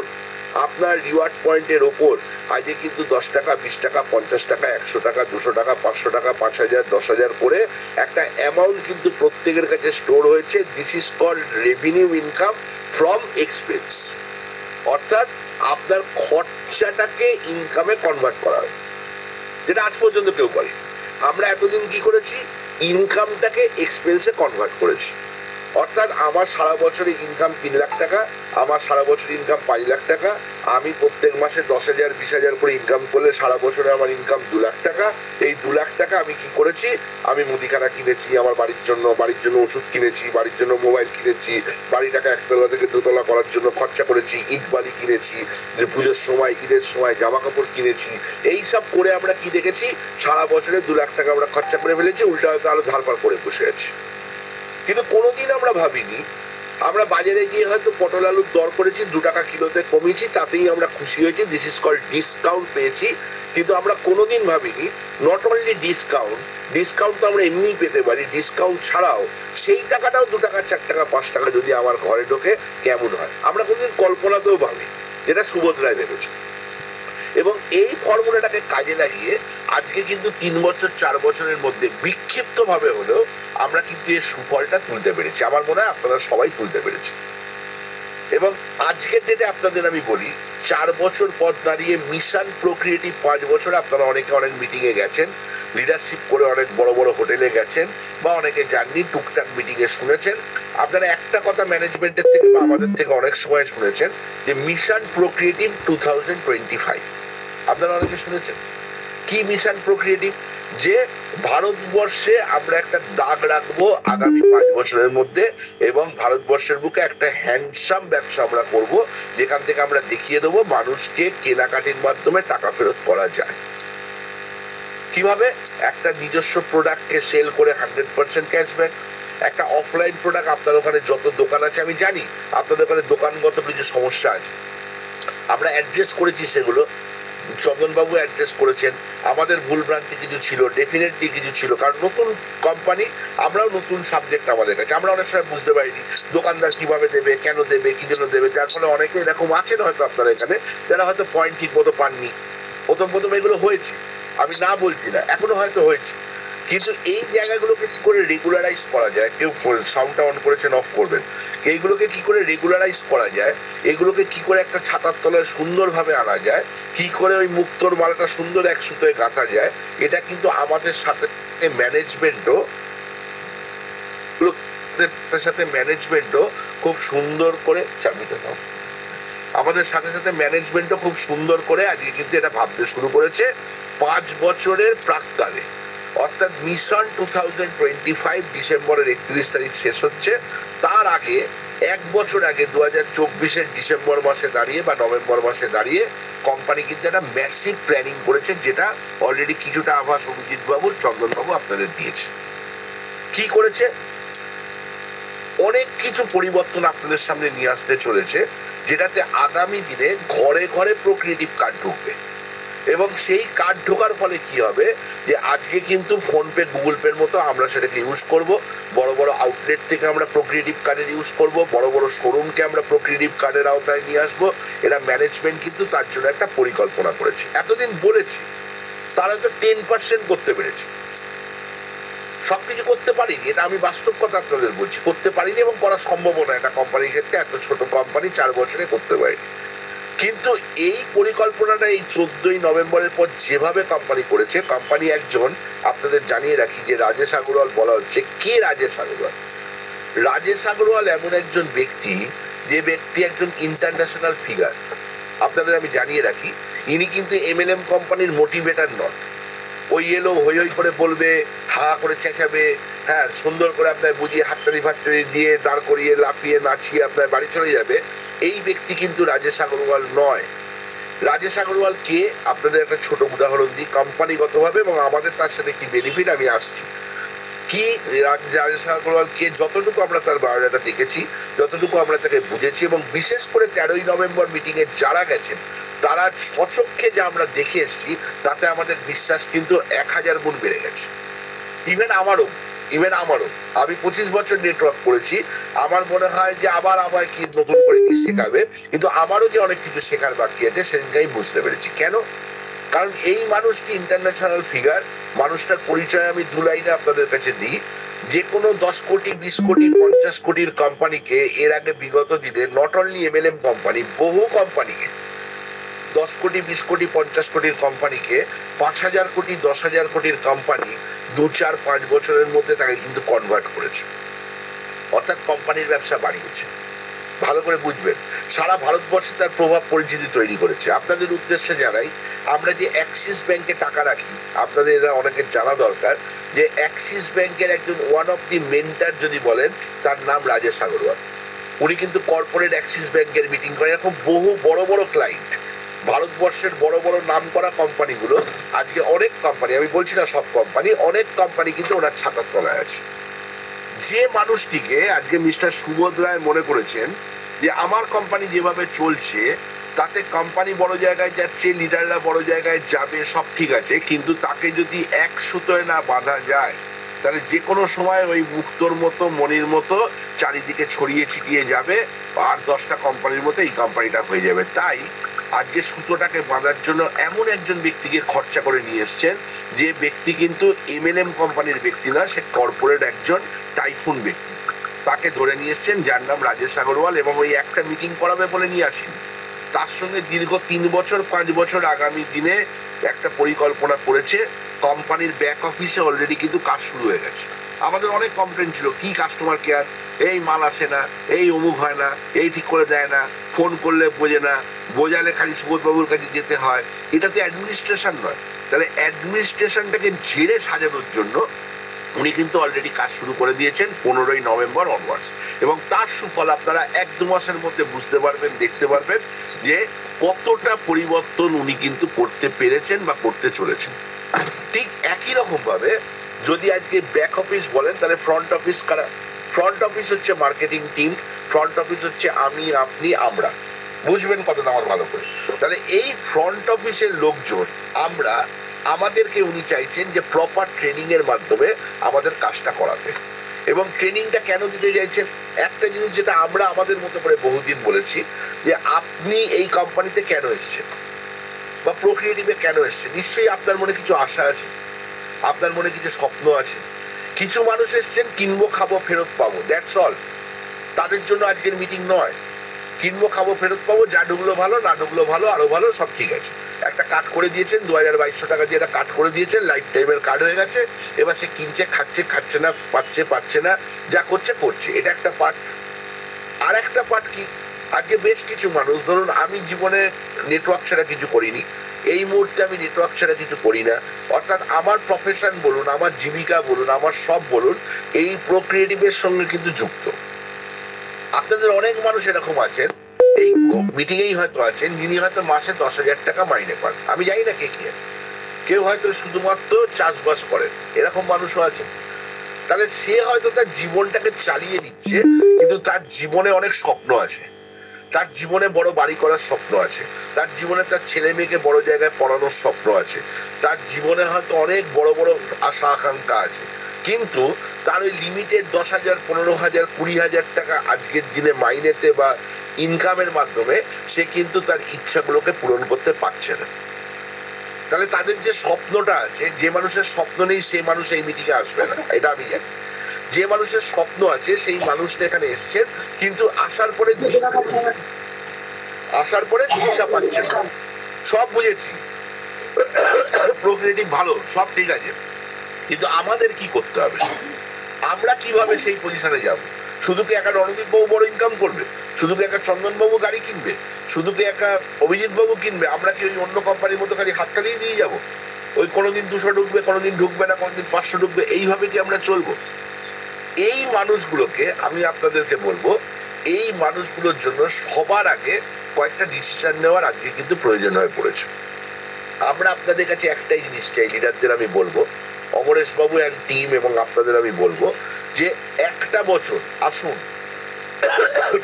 আপনার রিওয়ার্ড পয়েন্টের ওপর আজকে কিন্তু 10 টাকা, 20 টাকা, 50 টাকা, 100 টাকা, 200 টাকা, 500 টাকা, 5000, 10,000 করে একটা অ্যামাউন্ট কিন্তু প্রত্যেকের কাছে স্টোর হয়েছে। This is called revenue income from expense. অর্থাৎ আপনার খরচাটাকে ইনকামে কনভার্ট করা হয়, যেটা আজ পর্যন্ত কেউ করে। আমরা এতদিন কি করেছি? ইনকামটাকে এক্সপেন্সে কনভার্ট করেছি। অর্থাৎ আমার সারা বছরে ইনকাম 3 লাখ টাকা, আমার সারা বছর ইনকাম 5 লাখ টাকা, আমি প্রত্যেক মাসে 10,000, 20,000 করে ইনকাম করলে সারা বছরে আমার ইনকাম 2 লাখ টাকা। এই 2 লাখ টাকা আমি কি করেছি? আমি মুদিখানা কিনেছি, আমার বাড়ির জন্য ওষুধ কিনেছি, বাড়ির জন্য মোবাইল কিনেছি, বাড়িটাকে একতলা থেকে দোতলা করার জন্য খরচা করেছি, ইট বালি কিনেছি, পুজোর সময়, ঈদের সময় জামা কাপড় কিনেছি। এই সব করে আমরা কি দেখেছি? সারা বছরে 2 লাখ টাকা আমরা খরচা করে ফেলেছি, উল্টা হয়তো আরো ধারপার করে বসে আছি। কিন্তু কোনোদিন আমরা ভাবিনি, আমরা বাজারে গিয়ে হয়তো পটল আলুর দর করেছি, 2 টাকা কিলোতে কমিয়েছি, তাতেই আমরা খুশি হয়েছি, দিস ইজ কল্ড ডিসকাউন্ট পেয়েছি। কিন্তু আমরা কোনোদিন ভাবিনি নট অনলি ডিসকাউন্ট তো আমরা এমনি পেতে পারি, ডিসকাউন্ট ছাড়াও সেই টাকাটাও 2 টাকা, 4 টাকা, 5 টাকা যদি আমার ঘরে ঢোকে কেমন হয়। আমরা কোনোদিন কল্পনাতেও ভাবি, যেটা সুবোধ রায় ভেবেছে। এবং এই ফর্মুলাটাকে কাজে লাগিয়ে আজকে কিন্তু 3 বছর 4 বছরের মধ্যে বিক্ষিপ্ত ভাবে হলেও আমরা কিন্তু এর সুফলটা তুলতে পেরেছি। আমার মনে হয় আপনারা সবাই তুলতে পেরেছি। এবং আজকের ডেটে আপনাদের আমি বলি, 4 বছর পর দাঁড়িয়ে মিশন প্রোক্রিয়েটিভ 5 বছর আপনারা অনেকে অনেক মিটিং এ গেছেন, লিডারশিপ করে অনেক বড় বড় হোটেলে গেছেন, বা অনেকে জাননি, টুকটাক মিটিং এ শুনেছেন। আপনারা একটা কথা ম্যানেজমেন্টের থেকে বা আমাদের থেকে অনেক সময় শুনেছেন যে মিশন প্রোক্রিয়েটিভ 2025। আপনারা অনেকে শুনেছেন কি মিশন প্রোক্রিয়েটিভ? যে ভারতবর্ষে আমরা একটা দাগ রাখবো আগামী 5 বছরের মধ্যে, এবং ভারতবর্ষের বুকে একটা হ্যান্ডসাম ব্যবসা আমরা করব, যেখান থেকে আমরা দেখিয়ে দেবো মানুষকে কেনাকাটির মাধ্যমে টাকা ফেরত করা যায়। কিভাবে? একটা নিজস্ব প্রোডাক্টকে সেল করে 100% ক্যাশব্যাক। একটা অফলাইন প্রোডাক্ট, আপনার ওখানে যত দোকান আছে আমি জানি আপনাদের ওখানে দোকানগত কিছু সমস্যা আছে, আমরা অ্যাড্রেস করেছি সেগুলো, চন্দনবাবু অ্যাড্রেস করেছেন, আমাদের ভুলভ্রান্তি কিছু ছিল, ডেফিনেটলি কিছু ছিল, কারণ নতুন কোম্পানি, আমরাও নতুন সাবজেক্ট আমাদের কাছে, আমরা অনেক সময় বুঝতে পারিনি দোকানদার কিভাবে দেবে, কেন দেবে, কি জন্য দেবে, যার ফলে অনেকে এরকম আছেন হয়তো আপনারা এখানে যারা হয়তো পয়েন্ট ঠিক মতো পাননি। প্রথম এগুলো হয়েছে, আমি না বলছি না, এখনো হয়তো হয়েছে। কিন্তু এই জায়গাগুলোকে কি করে রেগুলারাইজ করা যায়, কেউ সাউন্ডটা অন করেছেন, অফ করবেন, এইগুলোকে কি করে রেগুলারাইজ করা যায়, এগুলোকে কি করে একটা ছাতার তলায় সুন্দরভাবে আনা যায়, কি করে ওই মুক্তোর মালাটা সুন্দর এক সুতোয় গাঁথা যায়, এটা কিন্তু আমাদের সাথে ম্যানেজমেন্টও খুব সুন্দর করে, চাবিটা দাও, আমাদের সাথে সাথে ম্যানেজমেন্টও খুব সুন্দর করে আজকে কিন্তু এটা ভাবতে শুরু করেছে 5 বছরের প্রাক্কালে। অর্থাৎ মিশন 2025 ডিসেম্বরের 31 তারিখ শেষ হচ্ছে, তার আগে 1 বছর আগে 2024-এর ডিসেম্বর মাসে দাঁড়িয়ে বা নভেম্বর মাসে দাঁড়িয়ে কোম্পানি কিন্তু একটা ম্যাসিভ প্ল্যানিং করেছে, যেটা অলরেডি কিছুটা আভাস অভিজিৎ বাবু, চন্দন বাবু আপনাদের দিয়েছে। কি করেছে? অনেক কিছু পরিবর্তন আপনাদের সামনে নিয়ে আসতে চলেছে, যেটাতে আগামী দিনে ঘরে ঘরে প্রোক্রিয়েটিভ কার্ড ঢুকবে। এবং সেই কার্ড ঢোকার ফলে কি হবে, যে আজকে কিন্তু ফোনপে, গুগল পের মতো আমরা সেটাকে ইউজ করব, বড় বড় আউটলেট থেকে আমরা প্রোক্রিয়েটিভ কার্ডের ইউজ করব, বড় বড় শোরুমকে আমরা প্রোক্রিয়েটিভ কার্ডের আওতায় নিয়ে আসবো। এরা ম্যানেজমেন্ট কিন্তু তার জন্য একটা পরিকল্পনা করেছে। এতদিন বলেছি, তারা তো 10% করতে পেরেছে, সবকিছু করতে পারিনি, এটা আমি বাস্তব কথা আপনাদের বলছি, করতে পারিনি এবং করা সম্ভব না একটা কোম্পানির ক্ষেত্রে, এত ছোট কোম্পানি 4 বছরে করতে পারেনি। কিন্তু এই পরিকল্পনাটা এই 14ই নভেম্বরের পর যেভাবে কোম্পানি করেছে, কোম্পানি একজন, আপনাদের জানিয়ে রাখি যে রাজেশ আগরওয়াল বলা হচ্ছে। কে রাজেশ আগরওয়াল? রাজেশ আগরওয়াল এমন একজন ব্যক্তি, যে ব্যক্তি একজন ইন্টারন্যাশনাল ফিগার, আপনাদের আমি জানিয়ে রাখি, ইনি কিন্তু এমএলএম কোম্পানির মোটিভেটার নন। ওই এলো হই হই করে বলবে, হা করে চেঁচাবে, হ্যাঁ, সুন্দর করে আপনার বুঝিয়ে হাততালি ফাটতালি দিয়ে দাঁড় করিয়ে লাফিয়ে নাচিয়ে আপনার বাড়ি চলে যাবে, এই ব্যক্তি কিন্তু রাজেশ আগরওয়াল নয়। রাজেশ আগরওয়াল কে, আপনাদের একটা ছোট উদাহরণ দিই কোম্পানিগতভাবে, এবং আমাদের তার সাথে কি বেনিফিট আমি আসছি। কি রাজেশ আগরওয়াল কে, যতটুকু আমরা তার বায়োডাটা দেখেছি, যতটুকু আমরা তাকে বুঝেছি, এবং বিশেষ করে 13ই নভেম্বর মিটিং এ যারা গেছেন তারা স্বচক্ষে যা আমরা দেখে এসেছি, তাতে আমাদের বিশ্বাস কিন্তু 1000 গুণ বেড়ে গেছে। ইভেন আমারও আমি 25 বছর নেটওয়ার্ক করেছি, আমার মনে হয় যে আবার আমায় কি নতুন করে কি শেখাবে, কিন্তু আমারও যে অনেক কিছু শেখার বাকি আছে সেদিনকে আমি বুঝতে পেরেছি। কেন? কারণ এই মানুষটি ইন্টারন্যাশনাল ফিগার। মানুষটার পরিচয় আমি 2 লাইনে আপনাদের কাছে দিই। যে কোনো 10 কোটি 20 কোটি 50 কোটির কোম্পানিকে এর আগে বিগত দিনে, নট অনলি এমএলএম কোম্পানি, বহু কোম্পানিকে 10 কোটি 20 কোটি 50 কোটির কোম্পানিকে 5000 কোটি 10,000 কোটির কোম্পানি 2-4-5 বছরের মধ্যে তাকে কিন্তু কনভার্ট করেছে, অর্থাৎ কোম্পানির ব্যবসা বাড়িয়েছে। ভালো করে বুঝবেন, সারা ভারতবর্ষে তার প্রভাব পরিচিতি তৈরি করেছে। আপনাদের উদ্দেশ্যে জানাই, আমরা যে অ্যাক্সিস ব্যাংকে টাকা রাখি, আপনাদের এরা অনেকের জানা দরকার যে অ্যাক্সিস ব্যাংকের একজন ওয়ান অফ দি মেন্টার যদি বলেন, তার নাম রাজেশ আগরওয়াল। উনি কিন্তু কর্পোরেট অ্যাক্সিস ব্যাংকের মিটিং করেন। এরকম বহু বড় বড় ক্লায়েন্ট, ভারতবর্ষের বড় বড় নামকরা কোম্পানিগুলো, আজকে অনেক কোম্পানি, আমি বলছি না সব কোম্পানি, অনেক কোম্পানি কিন্তু ওনার ছাতার তলায় আছে। যে মানুষটিকে আজকে মিস্টার সুবোধ রায় মনে করেছেন যে আমার কোম্পানি যেভাবে চলছে তাতে কোম্পানি বড় জায়গায় যাচ্ছে, লিডাররা বড় জায়গায় যাবে, সব ঠিক আছে, কিন্তু তাকে যদি এক সুতোয় না বাঁধা যায়, তাহলে যে কোনো সময় ওই মুক্তোর মতো মনির মতো চারিদিকে ছড়িয়ে ছিটিয়ে যাবে, আর 10টা কোম্পানির মতো এই কোম্পানিটা হয়ে যাবে। তাই আজকে সুতোটাকে বাঁধার জন্য এমন একজন ব্যক্তিকে খরচা করে নিয়ে এসছেন, যে ব্যক্তি কিন্তু এমএলএম কোম্পানির ব্যক্তি না, সে কর্পোরেট একজন টাইফুন ব্যক্তি। তাকে ধরে নিয়ে এসছেন, যার নাম রাজেশ আগরওয়াল, এবং ওই একটা মিটিং করাবে বলে নিয়ে আসেন। তার সঙ্গে দীর্ঘ 3 বছর 5 বছর আগামী দিনে একটা পরিকল্পনা করেছে। কোম্পানির ব্যাক অফিসে অলরেডি কিন্তু কাজ শুরু হয়ে গেছে। আমাদের অনেক কমপ্লেন ছিল, কি কাস্টমার কেয়ার, এই মাল আসে না, এই অমুক হয় না, এই ঠিক করে দেয় না, ফোন করলে বোঝে না, বোঝালে খালি সুবোধবাবুর কাছে যেতে হয়। এটা তো অ্যাডমিনিস্ট্রেশন নয়। তাহলে অ্যাডমিনিস্ট্রেশনটাকে ঝেড়ে সাজানোর জন্য উনি কিন্তু অলরেডি কাজ শুরু করে দিয়েছেন 15ই নভেম্বর অনওয়ার্ডস, এবং তার সুফল আপনারা 1-2 মাসের মধ্যে বুঝতে পারবেন, দেখতে পারবেন যে কতটা পরিবর্তন উনি কিন্তু করতে পেরেছেন বা করতে চলেছেন। ঠিক একই রকম ভাবে যদি আজকে ব্যাক অফিস বলেন, তাহলে ফ্রন্ট অফিস কারা? ফ্রন্ট অফিস হচ্ছে মার্কেটিং টিম, ফ্রন্ট অফিস হচ্ছে আমি, আপনি, আমরা। বুঝবেন কথাটা আমার ভালো করে। তাহলে এই ফ্রন্ট অফিসের লোকজন, আমরা, আমাদেরকে উনি চাইছেন যে প্রপার ট্রেনিং এর মাধ্যমে আমাদের কাজটা করাতে। এবং ট্রেনিংটা কেন দিতে চাইছেন? একটা জিনিস যেটা আমরা আমাদের মতো করে বহুদিন বলেছি, যে আপনি এই কোম্পানিতে কেন এসেছেন বা প্রোক্রিয়েটিভে কেন এসেছেন, নিশ্চয়ই আপনার মনে কিছু আশা আছে, আপনার মনে কিছু স্বপ্ন আছে। কিছু মানুষ এসছেন কিনবো খাবো ফেরত পাবো, দ্যাটস অল। তাদের জন্য আজকের মিটিং নয়। কিনবো খাবো ফেরত পাবো, যা ঢুকলো ভালো, না ঢুকলো ভালো, আরো ভালো, সব ঠিক আছে। একটা কার্ড করে দিয়েছেন, 2200 টাকা দিয়ে একটা কার্ড করে দিয়েছেন, লাইফ টাইমের কার্ড হয়ে গেছে। এবার সে কিনছে, খাচ্ছে, খাচ্ছে না, পাচ্ছে না, যা করছে করছে, এটা একটা পার্ট। আর একটা পার্ট কি, আজকে বেশ কিছু মানুষ, ধরুন আমি জীবনে নেটওয়ার্ক ছাড়া কিছু করিনি, এই মুহূর্তে আমি নেটওয়ার্ক ছাড়া কিছু করি না, অর্থাৎ আমার প্রফেশন বলুন, আমার জীবিকা বলুন, আমার সব বলুন, এই প্রোক্রিয়েটিভের সঙ্গে কিন্তু যুক্ত। আপনাদের অনেক মানুষ এরকম আছেন, এই মিটিং এই হয়তো আছেন, যিনি হয়তো মাসে 10,000 টাকা মাইনে পান। আমি জানি না কে কি আছে, কেউ হয়তো শুধুমাত্র চাষবাস করেন, এরকম মানুষও আছে। তাহলে সে হয়তো তার জীবনটাকে চালিয়ে নিচ্ছে, কিন্তু তার জীবনে অনেক স্বপ্ন আছে, তার জীবনে বড় বাড়ি করার স্বপ্ন আছে, তার জীবনে তার ছেলে মেয়েকে বড় জায়গায় পড়ানোর স্বপ্ন আছে, তার জীবনে হয়তো অনেক বড় বড় আশা আকাঙ্ক্ষা আছে, কিন্তু তার ওই লিমিটেড 10,000 15,000 20,000 টাকা আজকের দিনে মাইনেতে বা ইনকামের মাধ্যমে সে কিন্তু তার ইচ্ছাগুলোকে পূরণ করতে পারছে না। তাহলে তাদের যে স্বপ্নটা আছে, যে মানুষের স্বপ্ন নেই সেই মানুষ এই মিটিংয়ে আসবে না, এটা আমি জানি। যে মানুষের স্বপ্ন আছে সেই মানুষটা এখানে এসছেন, কিন্তু আসার পরে দিশা পাচ্ছেন না। সব বুঝেছি, প্রোক্রিয়েটিভ ভালো, সব ঠিক আছে, কিন্তু আমাদের কি করতে হবে, আমরা কিভাবে সেই পজিশনে যাব? শুধু কি একা রণদীপ বাবু বড় ইনকাম করবে? শুধু কি একা চন্দন বাবু গাড়ি কিনবে? শুধু কি একটা অভিজিৎ বাবু কিনবে, আমরা কি ওই অন্য কোম্পানির মতো খালি হাততালিয়ে দিয়ে যাবো? ওই কোনোদিন 200 ঢুকবে, কোনোদিন ঢুকবে না, কোনোদিন 500 ঢুকবে, এইভাবে কি আমরা চলবো? এই মানুষগুলোকে আমি আপনাদেরকে বলবো, এই মানুষগুলোর জন্য সবার আগে কয়েকটা ডিসিশন নেওয়ার আজকে কিন্তু প্রয়োজন হয়ে পড়েছে। আমরা আপনাদের কাছে একটাই জিনিস চাই, লিডারদের আমি বলবো, অমরেশ বাবু অ্যান্ড টিম এবং আপনাদের আমি বলবো যে একটা বছর আসুন,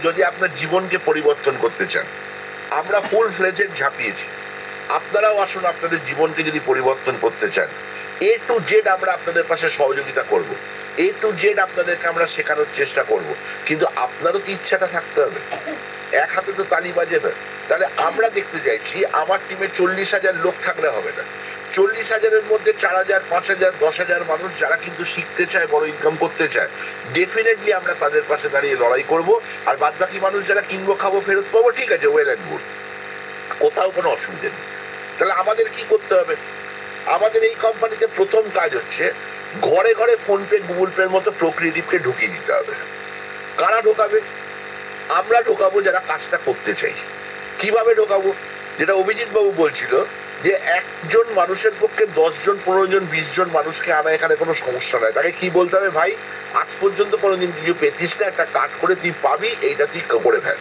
যদি আপনার জীবনকে পরিবর্তন করতে চান, আমরা ফুল ফ্লেজেড ঝাঁপিয়েছি, আপনারাও আসুন, আপনাদের জীবনকে যদি পরিবর্তন করতে চান, এ টু জেড আমরা আপনাদের পাশে সহযোগিতা করব, এ টু জেড আপনাদেরকে আমরা শেখানোর চেষ্টা করব, কিন্তু আপনারও তো ইচ্ছাটা থাকতে হবে, এক হাতে তো তালি বাজে না। তাহলে আমরা দেখতে চাইছি আমার টিমে 40,000 লোক থাকলে হবে না, 40,000-এর মধ্যে 4,000, 5,000, 10,000 মানুষ যারা কিন্তু শিখতে চায়, বড় ইনকাম করতে চায়, ডেফিনেটলি আমরা তাদের পাশে দাঁড়িয়ে লড়াই করব। আর বাদ বাকি মানুষ যারা কিনবো, খাবো, ফেরত পাবো, ঠিক আছে, ওয়েল অ্যান্ড গুড, কোথাও কোনো অসুবিধা নেই। তাহলে আমাদের কি করতে হবে? আমাদের এই কোম্পানিতে প্রথম কাজ হচ্ছে ঘরে ঘরে ফোনপে, গুগল পের মতো প্রোক্রিয়েটিভকে ঢুকিয়ে দিতে হবে। কারা ঢোকাবে? আমরা ঢোকাবো যারা কাজটা করতে চাই। কিভাবে ঢোকাবো? যেটা অভিজিৎ বাবু বলছিল যে একজন মানুষের পক্ষে 10 জন, 15 জন, 20 জন মানুষকে আনা এখানে কোনো সমস্যা নয়। তাকে কি বলতে হবে? ভাই, আজ পর্যন্ত কোনোদিন কিছু পেতিস না, একটা কাজ করে তুই পাবি, এইটা তুই করে ফেল।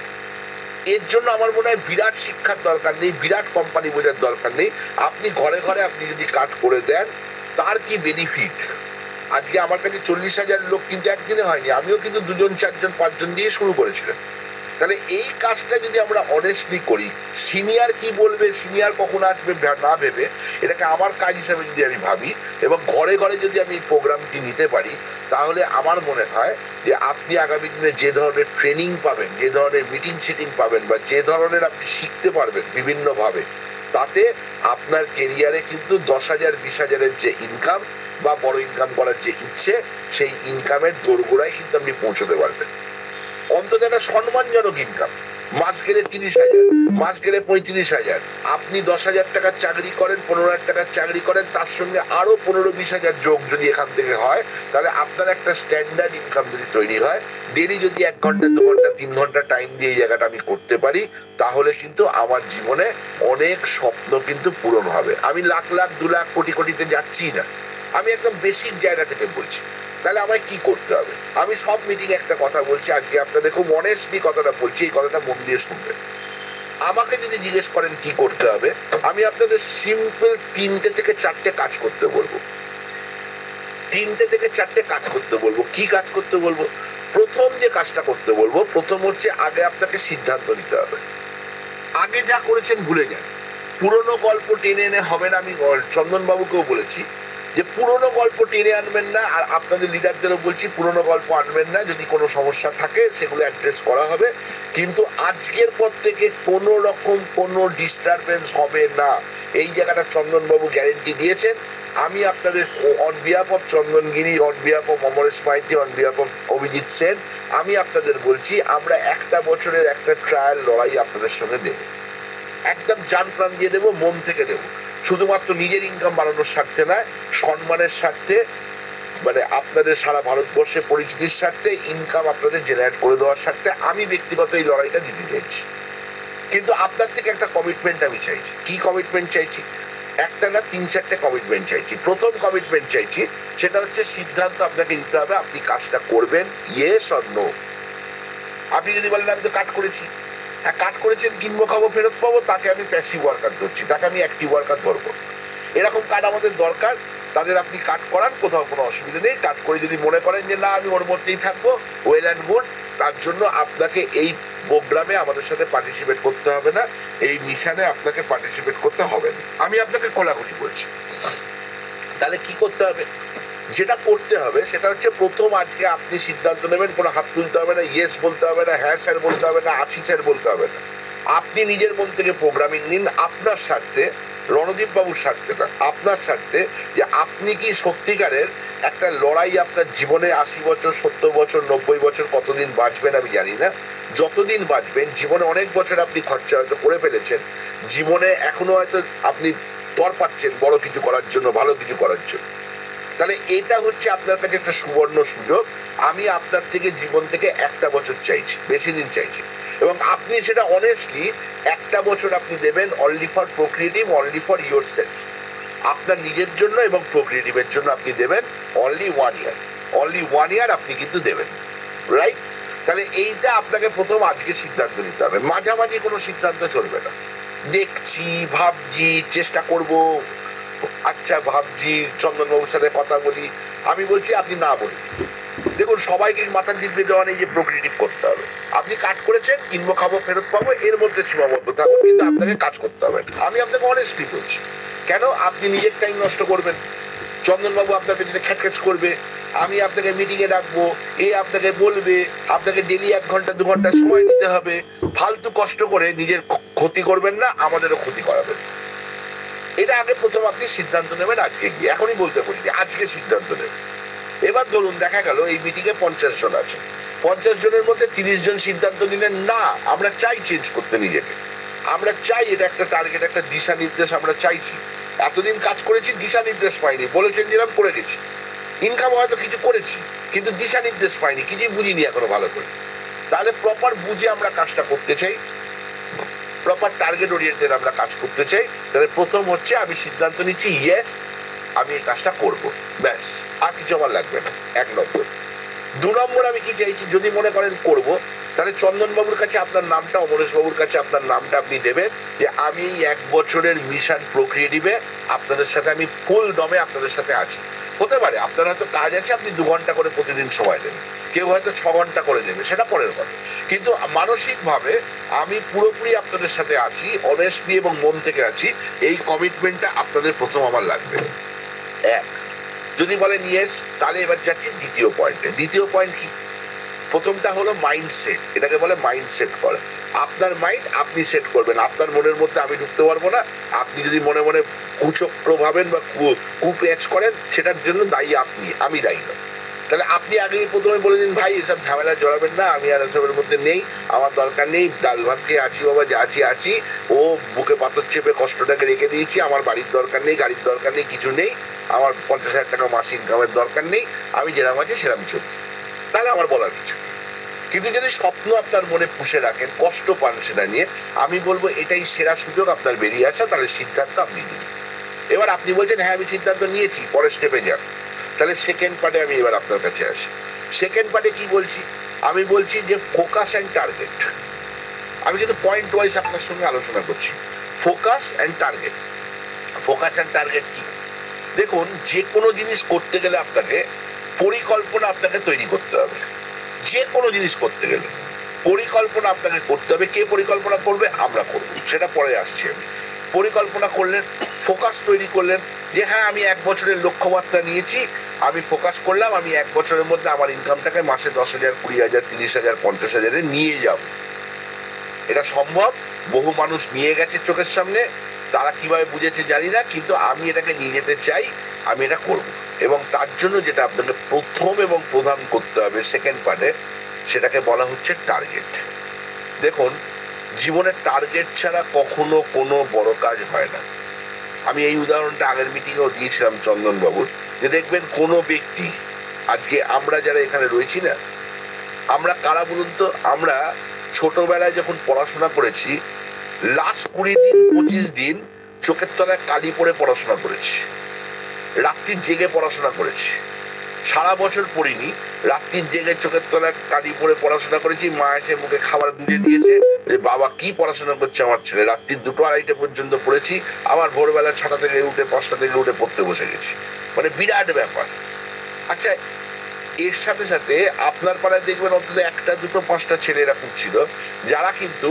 এর জন্য আমার মনে হয় বিরাট শিক্ষার দরকার নেই, বিরাট কোম্পানি বোঝার দরকার নেই। আপনি ঘরে ঘরে আপনি যদি কাজ করে দেন, তার কি বেনিফিট? আজকে আমার কাছে 40,000 লোক কিন্তু একদিনে হয়নি, আমিও কিন্তু 2 জন, 4 জন, 5 জন দিয়ে শুরু করেছিলাম। তাহলে এই কাজটা যদি আমরা অনেস্টলি করি, সিনিয়র কি বলবে, সিনিয়র কখন আসবে না ভেবে, এটাকে আমার কাজ হিসাবে যদি আমি ভাবি এবং ঘরে ঘরে যদি আমি এই প্রোগ্রামটি নিতে পারি, তাহলে আমার মনে হয় যে আপনি আগামী দিনে যে ধরনের ট্রেনিং পাবেন, যে ধরনের মিটিং সিটিং পাবেন, বা যে ধরনের আপনি শিখতে পারবেন বিভিন্নভাবে, তাতে আপনার কেরিয়ারে কিন্তু 10,000, 20,000-এর যে ইনকাম বা বড় ইনকাম করার যে ইচ্ছে, সেই ইনকামের দোরগোড়ায় কিন্তু আপনি পৌঁছতে পারবেন। অন্তত একটা সম্মানজনক ইনকাম। মাস গেলে 30,000, মাস গেলে 35,000, আপনি 10,000 টাকার চাকরি করেন, 15,000 টাকার চাকরি করেন, তার সঙ্গে আরো 15-20,000 যোগ যদি এখান থেকে হয়, তাহলে আপনার একটা স্ট্যান্ডার্ড ইনকাম যদি তৈরি হয়, ডেলি যদি 1 ঘন্টা, 2 ঘন্টা, 3 ঘন্টা টাইম দিয়ে এই জায়গাটা আমি করতে পারি, তাহলে কিন্তু আমার জীবনে অনেক স্বপ্ন কিন্তু পূরণ হবে। আমি লাখ লাখ, 2 লাখ, কোটি কোটিতে যাচ্ছি না, আমি একদম বেসিক জায়গা থেকে বলছি। তাহলে আমায় কি করতে হবে? আমি সব মিটিং একটা কথা বলছি, আজকে আপনাদের খুব অনেস্টলি কথাটা বলছি, এই কথাটা মন দিয়ে শুনবেন। আমাকে যদি জিজ্ঞেস করেন কি করতে হবে, আমি আপনাদের সিম্পল 3টে থেকে 4টে কাজ করতে বলবো। 3টে থেকে 4টে কাজ করতে বলবো। কি কাজ করতে বলবো? প্রথম যে কাজটা করতে বলবো, প্রথম হচ্ছে আগে আপনাকে সিদ্ধান্ত নিতে হবে। আগে যা করেছেন ভুলে যান, পুরনো গল্প টেনে এনে হবে না। আমি চন্দন বাবুকেও বলেছি যে পুরনো গল্প টেনে আনবেন না, আর আপনাদের লিডারদেরও বলছি পুরনো গল্প আনবেন না। যদি কোনো সমস্যা থাকে সেগুলো অ্যাড্রেস করা হবে, কিন্তু আজকের পর থেকে কোনো রকম কোনো ডিস্টারবেন্স হবে না। এই জায়গাটা চন্দনবাবু গ্যারেন্টি দিয়েছেন। আমি আপনাদের on behalf of Chandangiri, on behalf of Amaresh Maiti, on behalf of Abhijit Sen, আমি আপনাদের বলছি আমরা একটা বছরের একটা ট্রায়াল লড়াই আপনাদের সঙ্গে দেব, একদম জান প্রাণ দিয়ে দেবো, মন থেকে দেবো। শুধুমাত্র নিজের ইনকাম বাড়ানোর স্বার্থে নয়, সম্মানের স্বার্থে, মানে আপনাদের সারা ভারতবর্ষে পরিচিতির স্বার্থে, ইনকাম আপনাদের জেনারেট করে দেওয়ার স্বার্থে আমি ব্যক্তিগত এই লড়াইটা দিতে চাইছি। কিন্তু আপনার থেকে একটা কমিটমেন্ট আমি চাইছি। কি কমিটমেন্ট চাইছি? একটা না, 3-4টে কমিটমেন্ট চাইছি। প্রথম কমিটমেন্ট চাইছি, সেটা হচ্ছে সিদ্ধান্ত আপনাকে নিতে হবে আপনি কাজটা করবেন, ইয়েস অর নো। আপনি যদি বলেন আমি তো কাজ করেছি, হ্যাঁ কাজ করেছেন, কিনবো, খাবো, ফেরত পাবো, তাকে আমি প্যাসিভ ওয়ার্কার ধরছি, তাকে আমি অ্যাক্টিভ ওয়ার্কার ধরবো। এরকম কার্ড আমাদের দরকার। তাদের আপনি কাট করান, কোথাও কোনো অসুবিধা নেই। কাট করে যদি মনে করেন যে না আমি ওর মধ্যেই থাকবো, ওয়েল অ্যান্ড গুড। তার জন্য আপনাকে এই প্রোগ্রামে আমাদের সাথে পার্টিসিপেট করতে হবে না, এই মিশনে আপনাকে পার্টিসিপেট করতে হবে না। আমি আপনাকে খোলাখুলি বলছি। তাহলে কি করতে হবে? যেটা করতে হবে সেটা হচ্ছে, প্রথম আজকে আপনি সিদ্ধান্ত নেবেন, কোনো হাত তুলতে হবে না, ইয়েস বলতে হবে না, হ্যাঁ স্যার বলতে হবে না, আছি স্যার বলতে হবে না। আপনি নিজের মন থেকে প্রোগ্রামিং নিন, আপনার স্বার্থে, রণদীপ বাবুর স্বার্থে না, আপনার স্বার্থে, যে আপনি কি সত্যিকারের একটা লড়াই আপনার জীবনে 80 বছর, 70 বছর, 90 বছর, কতদিন বাঁচবেন আমি জানি না, যতদিন বাঁচবেন, জীবনে অনেক বছর আপনি খরচা হয়তো করে ফেলেছেন, জীবনে এখনো হয়তো আপনি তর পাচ্ছেন বড় কিছু করার জন্য, ভালো কিছু করার জন্য। তাহলে এটা হচ্ছে আপনার কাছে একটা সুবর্ণ সুযোগ। আমি আপনার থেকে জীবন থেকে একটা বছর চাইছি, বেশি দিন চাইছি, এবং আপনি সেটা অনেস্টলি একটা বছর আপনি দেবেন only for procreative, only for yourself, আপনার নিজের জন্য এবং প্রোক্রিয়েটিভের জন্য আপনি দেবেন অনলি 1 ইয়ার, অনলি 1 ইয়ার আপনি কিন্তু দেবেন, রাইট? তাহলে এইটা আপনাকে প্রথম আজকে সিদ্ধান্ত নিতে হবে, মাঝামাঝি কোনো সিদ্ধান্ত চলবে না। দেখছি, ভাবছি, চেষ্টা করব, আচ্ছা ভাবছি, চন্দনবাবুর সাথে কথা বলি, আমি বলছি আপনি না বলুন। দেখুন, সবাইকে মাথা টিপে দেওয়া নেই যে প্রোক্রিয়েটিভ করতে হবে। আপনি কাজ করেছেন, কিনবো খাবো ফেরত পাবো, এর মধ্যে সীমাবদ্ধ থাকুন, কিন্তু আপনাকে কাজ করতে হবে। আমি আপনাকে অনেস্টলি বলছি, কেন আপনি নিজের টাইম নষ্ট করবেন? চন্দনবাবু আপনার পেছনে খ্যাচ করবে, আমি আপনাকে মিটিংয়ে ডাকবো, এ আপনাকে বলবে, আপনাকে ডেলি 1 ঘন্টা 2 ঘন্টা সময় নিতে হবে, ফালতু কষ্ট করে নিজের ক্ষতি করবেন না, আমাদেরও ক্ষতি করাবেন। এটা আগে প্রথম আপনি সিদ্ধান্ত নেবেন আজকে গিয়ে, এখনই বলতে বলি আজকে সিদ্ধান্ত নেবেন। এবার ধরুন দেখা গেল এই মিটিংয়ে 50 জন আছে, 50 জনের মধ্যে 30 জন সিদ্ধান্ত নিলেন না আমরা চাই চেঞ্জ করতে নিজেকে, আমরা চাই এটা একটা টার্গেট, একটা দিশা নির্দেশ আমরা চাইছি। এতদিন কাজ করেছি, দিশা নির্দেশ পাইনি, বলেছেন যেরকম করে গেছি, ইনকাম হয়তো কিছু করেছি কিন্তু দিশা নির্দেশ পাইনি, কিছুই বুঝিনি এখনো ভালো করে। তাহলে প্রপার বুঝে আমরা কাজটা করতে চাই, প্রপার টার্গেট ওরিয়েন্টেড আমরা কাজ করতে চাই। তাহলে প্রথম হচ্ছে আমি সিদ্ধান্ত নিচ্ছি ইয়েস আমি এই কাজটা করব, ব্যাস, আর কিছু আমার লাগবে না, 1 নম্বর। 2 নম্বর আমি কি চাইছি, যদি মনে করেন করব, তাহলে চন্দনবাবুর কাছে আপনার নামটা, অমরেশ বাবুর কাছে আপনার নামটা আপনি দেবেন যে আমি এই 1 বছরের মিশন প্রোক্রিয়েটিভে আপনাদের সাথে আমি ফুল দমে আপনাদের সাথে আছি। হতে পারে আপনার হয়তো কাজ আছে, আপনি 2 ঘন্টা করে প্রতিদিন সময় দেবেন, কেউ হয়তো 6 ঘন্টা করে দেবে, সেটা পরের কথা, কিন্তু মানসিকভাবে আমি পুরোপুরি আপনাদের সাথে আছি, অনেস্টলি এবং মন থেকে আছি, এই কমিটমেন্টটা আপনাদের প্রথম আমার লাগবে। 1, যদি বলেন ইয়েস, তাহলে এবার যাচ্ছি দ্বিতীয় পয়েন্টে। দ্বিতীয় পয়েন্ট কি? প্রথমটা হলো মাইন্ডসেট, এটাকে বলে মাইন্ডসেট করা। আপনার মাইন্ড আপনি সেট করবেন, আপনার মনের মধ্যে আমি ঢুকতে পারবো না। আপনি যদি মনে মনে কুচক্র ভাবেন বা কুপেচ করেন, সেটার জন্য দায়ী আপনি, আমি দায়ী না। তাহলে আপনি আগেই প্রথমে বলে দিন ভাই এসব ঝামেলা জড়াবেন না, আমি আর এসবের মধ্যে নেই, আমার দরকার নেই, ডাল ভাত খেয়ে আছি বাবা, যা আছি আছি, ও বুকে পাথর চেপে কষ্টটাকে রেখে দিয়েছি, আমার বাড়ির দরকার নেই, গাড়ির দরকার নেই, কিছু নেই, আমার 50,000 টাকা মাস ইনকামের দরকার নেই, আমি যেরকম আছি সেরকম চলি, তাহলে আমার বলার কিছু। কিন্তু যদি স্বপ্ন আপনার মনে পুষে রাখেন, কষ্ট পান সেটা নিয়ে, আমি বলবো এটাই সেরা সুযোগ আপনার বেরিয়ে আসা, তাহলে সিদ্ধান্ত আপনি নিন। এবার আপনি বলছেন হ্যাঁ আমি সিদ্ধান্ত নিয়েছি, পরের স্টেপে যান। তাহলে সেকেন্ড পার্টে আমি এবার আপনার কাছে আসি। সেকেন্ড পার্টে কি বলছি? আমি বলছি যে ফোকাস অ্যান্ড টার্গেট। আমি কিন্তু পয়েন্ট ওয়াইজ আপনার সঙ্গে আলোচনা করছি। Focus and target. Focus and target কি? দেখুন, যে কোনো জিনিস করতে গেলে আপনাকে পরিকল্পনা আপনাকে তৈরি করতে হবে। যে কোনো জিনিস করতে গেলে পরিকল্পনা আপনাকে করতে হবে। কে পরিকল্পনা করবে? আমরা করব, সেটা পরে আসছি। আমি পরিকল্পনা করলেন, ফোকাস তৈরি করলেন যে হ্যাঁ আমি 1 বছরের লক্ষ্যমাত্রা নিয়েছি, আমি ফোকাস করলাম আমি 1 বছরের মধ্যে আমার ইনকামটাকে মাসে 10,000, 20,000, 30,000, 50,000 নিয়ে যাব। এটা সম্ভব, বহু মানুষ নিয়ে গেছে চোখের সামনে, তারা কিভাবে বুঝেছে জানি না, কিন্তু আমি এটাকে নিয়ে যেতে চাই, আমি এটা করব। এবং তার জন্য যেটা আপনাকে প্রথম এবং প্রধান করতে হবে সেকেন্ড পার্টে, সেটাকে বলা হচ্ছে টার্গেট। দেখুন, জীবনের টার্গেট ছাড়া কখনো কোনো বড় কাজ হয় না। আমি এই উদাহরণটা আগের মিটিংয়েও দিয়েছিলাম চন্দনবাবুর, যে দেখবেন কোনো ব্যক্তি, আজকে আমরা যারা এখানে রয়েছি না, আমরা কারা বলুন তো? আমরা ছোটবেলায় যখন পড়াশোনা করেছি, লাস্ট 20 দিন 25 দিন চোখের তলায় কালি পড়ে পড়াশোনা করেছি, রাত্রির জেগে পড়াশোনা করেছি। সারা বছর পড়িনি, রাত্রির জেগে চোখের তলায় কালি পড়ে পড়াশোনা করেছি। মা এসে মুখে খাবার গুঁজে দিয়েছে যে বাবা কি পড়াশোনা করছে আমার ছেলে, রাত্রির 2টো 2:30 পর্যন্ত পড়েছি, আবার ভোরবেলা 6টা থেকে উঠে 5টা থেকে উঠে পড়তে বসে গেছি। মানে বিরাট ব্যাপার। আচ্ছা, এর সাথে সাথে আপনার পাড়ায় দেখবেন অন্তত 1টা 2টো 5টা ছেলে এরকম ছিল, যারা কিন্তু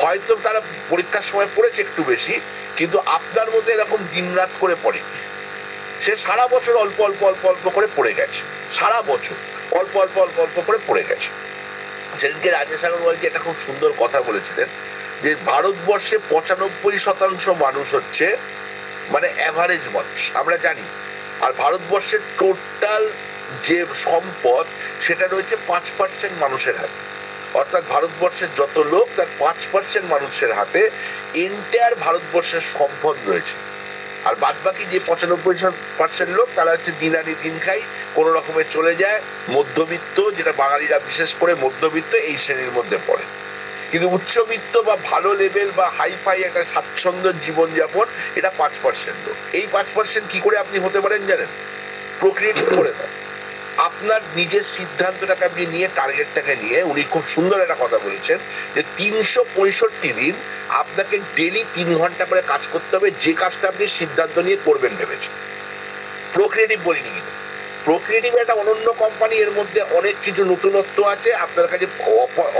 হয়তো তারা পরীক্ষার সময় পড়েছে একটু বেশি, কিন্তু আপনার মধ্যে এরকম দিনরাত করে পড়েনি। সে সারা বছর অল্প অল্প অল্প অল্প করে পড়ে গেছে, সারা বছর অল্প অল্প অল্প অল্প করে পড়ে গেছে। সেদিনকে রাজেশ আগরওয়ালজি একটা খুব সুন্দর কথা বলেছিলেন যে ভারতবর্ষে 95% মানুষ হচ্ছে মানে অ্যাভারেজ মানুষ, আমরা জানি। আর ভারতবর্ষের টোটাল যে সম্পদ সেটা রয়েছে 5% মানুষের হাতে। অর্থাৎ ভারতবর্ষের যত লোক, তার 5% মানুষের হাতে এন্টায়ার ভারতবর্ষের সম্পদ রয়েছে। আর বাদ বাকি যে 95% লোক, তারা হচ্ছে দিন আনি দিন খাই, কোন রকমের চলে যায়, মধ্যবিত্ত, যেটা বাঙালিরা বিশেষ করে মধ্যবিত্ত এই শ্রেণীর মধ্যে পড়ে। কিন্তু উচ্চবিত্ত বা ভালো লেভেল বা হাইফাই একটা স্বাচ্ছন্দ্য জীবনযাপন, এটা 5% লোক। এই 5% কি করে আপনি হতে পারেন জানেন? প্রক্রিয়েটিভ করে দেন। আপনার নিজের সিদ্ধান্তটাকে আপনি নিয়ে, টার্গেটটাকে নিয়ে, উনি খুব সুন্দর একটা কথা বলেছেন যে 365 দিন আপনাকে ডেলি 3 ঘন্টা করে কাজ করতে হবে, যে কাজটা আপনি সিদ্ধান্ত নিয়ে করবেন ভেবেছেন। প্রক্রিয়েটিভ বলিনি কিন্তু, প্রক্রিয়েটিভ একটা অনন্য কোম্পানি, এর মধ্যে অনেক কিছু নতুনত্ব আছে, আপনার কাছে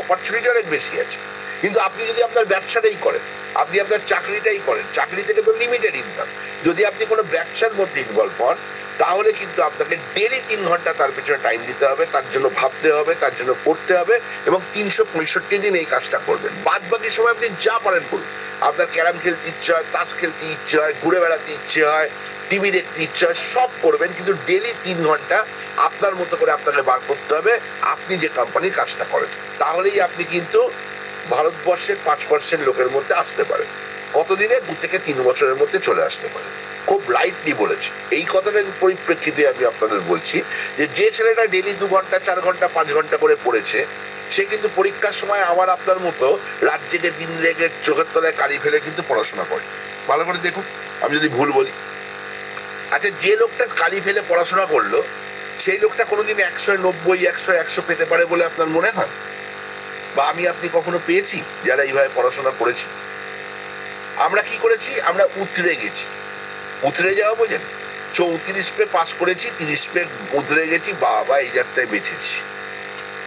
অপরচুনিটি অনেক বেশি আছে। কিন্তু আপনি যদি আপনার ব্যবসাটাই করেন, আপনি আপনার চাকরিটাই করেন, চাকরি থেকে তো লিমিটেড ইনকাম, যদি আপনি কোনো ব্যবসার মধ্যে ইনভলভ হন, তাহলে কিন্তু আপনাকে ডেলি 3 ঘন্টা তার পেছনে টাইম দিতে হবে, তার জন্য ভাবতে হবে, তার জন্য পড়তে হবে, এবং 365 দিন এই কাজটা করবেন। বাদ বাকি সময় আপনি যা পারেন করুন। আপনার ক্যারাম খেলতে ইচ্ছে হয়, তাস খেলতে ইচ্ছে হয়, ঘুরে বেড়াতে ইচ্ছে হয়, টিভি দেখতে ইচ্ছে হয়, সব করবেন, কিন্তু ডেলি 3 ঘন্টা আপনার মতো করে আপনাকে বার করতে হবে আপনি যে কোম্পানির কাজটা করেন। তাহলেই আপনি কিন্তু ভারতবর্ষের 5% লোকের মধ্যে আসতে পারেন। কতদিনে? 2 থেকে 3 বছরের মধ্যে চলে আসতে পারে। খুব রাইটলি বলেছে। এই কথাটার পরিপ্রেক্ষিতে আমি আপনাদের বলছি যে ছেলেটা ডেলি 2 ঘন্টা, 4 ঘন্টা, 5 ঘন্টা করে পড়েছে, সে কিন্তু পরীক্ষার সময় আমার আপনার মতো রাত জেগে দিন লেগে চোখের তলায় কালি ফেলে কিন্তু পড়াশোনা করে। ভালো করে দেখুন, আমি যদি ভুল বলি। আচ্ছা, যে লোকটা কালি ফেলে পড়াশোনা করলো, সেই লোকটা কোনোদিন 190, 100 পেতে পারে বলে আপনার মনে হয়? বা আমি আপনি কখনো পেয়েছি যারা এইভাবে পড়াশোনা করেছি? আমরা কি করেছি? আমরা উতরে গেছি। উতরে যাওয়া বোঝেন? 34 পে পাস করেছি, 30 পে উতরে গেছি, বাবা এই যাত্রায় বেঁচেছি।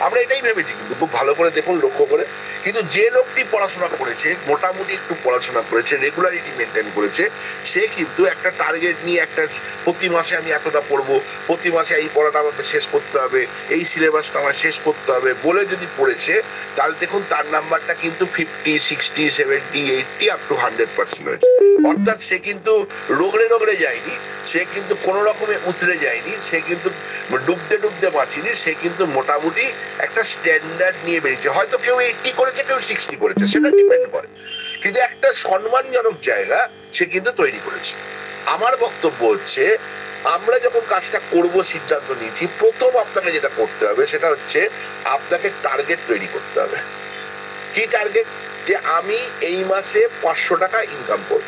আমরা এটাই ভেবেছি, কিন্তু খুব ভালো করে দেখুন, লক্ষ্য করে। কিন্তু যে লোকটি পড়াশোনা করেছে, মোটামুটি একটু পড়াশোনা করেছে, রেগুলারিটি মেনটেন করেছে, সে কিন্তু একটা টার্গেট নিয়ে, একটা প্রতি মাসে আমি এতটা পড়বো, প্রতি মাসে এই পড়াটা আমাকে শেষ করতে হবে, এই সিলেবাসটা আমার শেষ করতে হবে বলে যদি পড়েছে, তাহলে দেখুন তার নাম্বারটা কিন্তু 50, 60, 70, 80 আপ টু 100% হয়েছে। অর্থাৎ সে কিন্তু রোগড়ে রোগড়ে যায়নি, সে কিন্তু কোনো রকমে উতরে যায়নি, সে কিন্তু ডুবতে ডুবতে বাঁচিনি, সে কিন্তু মোটামুটি একটা স্ট্যান্ডার্ড নিয়ে বেরিয়েছে। হয়তো কেউ 80 করেছে, কেউ 60 করেছে, সেটা ডিপেন্ড করে, কিন্তু একটা সম্মানজনক জায়গা সে কিন্তু তৈরি করেছে। আমার বক্তব্য হচ্ছে, আমরা যখন কাজটা করব সিদ্ধান্ত নিয়েছি, প্রথম আপনাকে যেটা করতে হবে সেটা হচ্ছে আপনাকে টার্গেট তৈরি করতে হবে। কি টার্গেট? যে আমি এই মাসে 500 টাকা ইনকাম করব,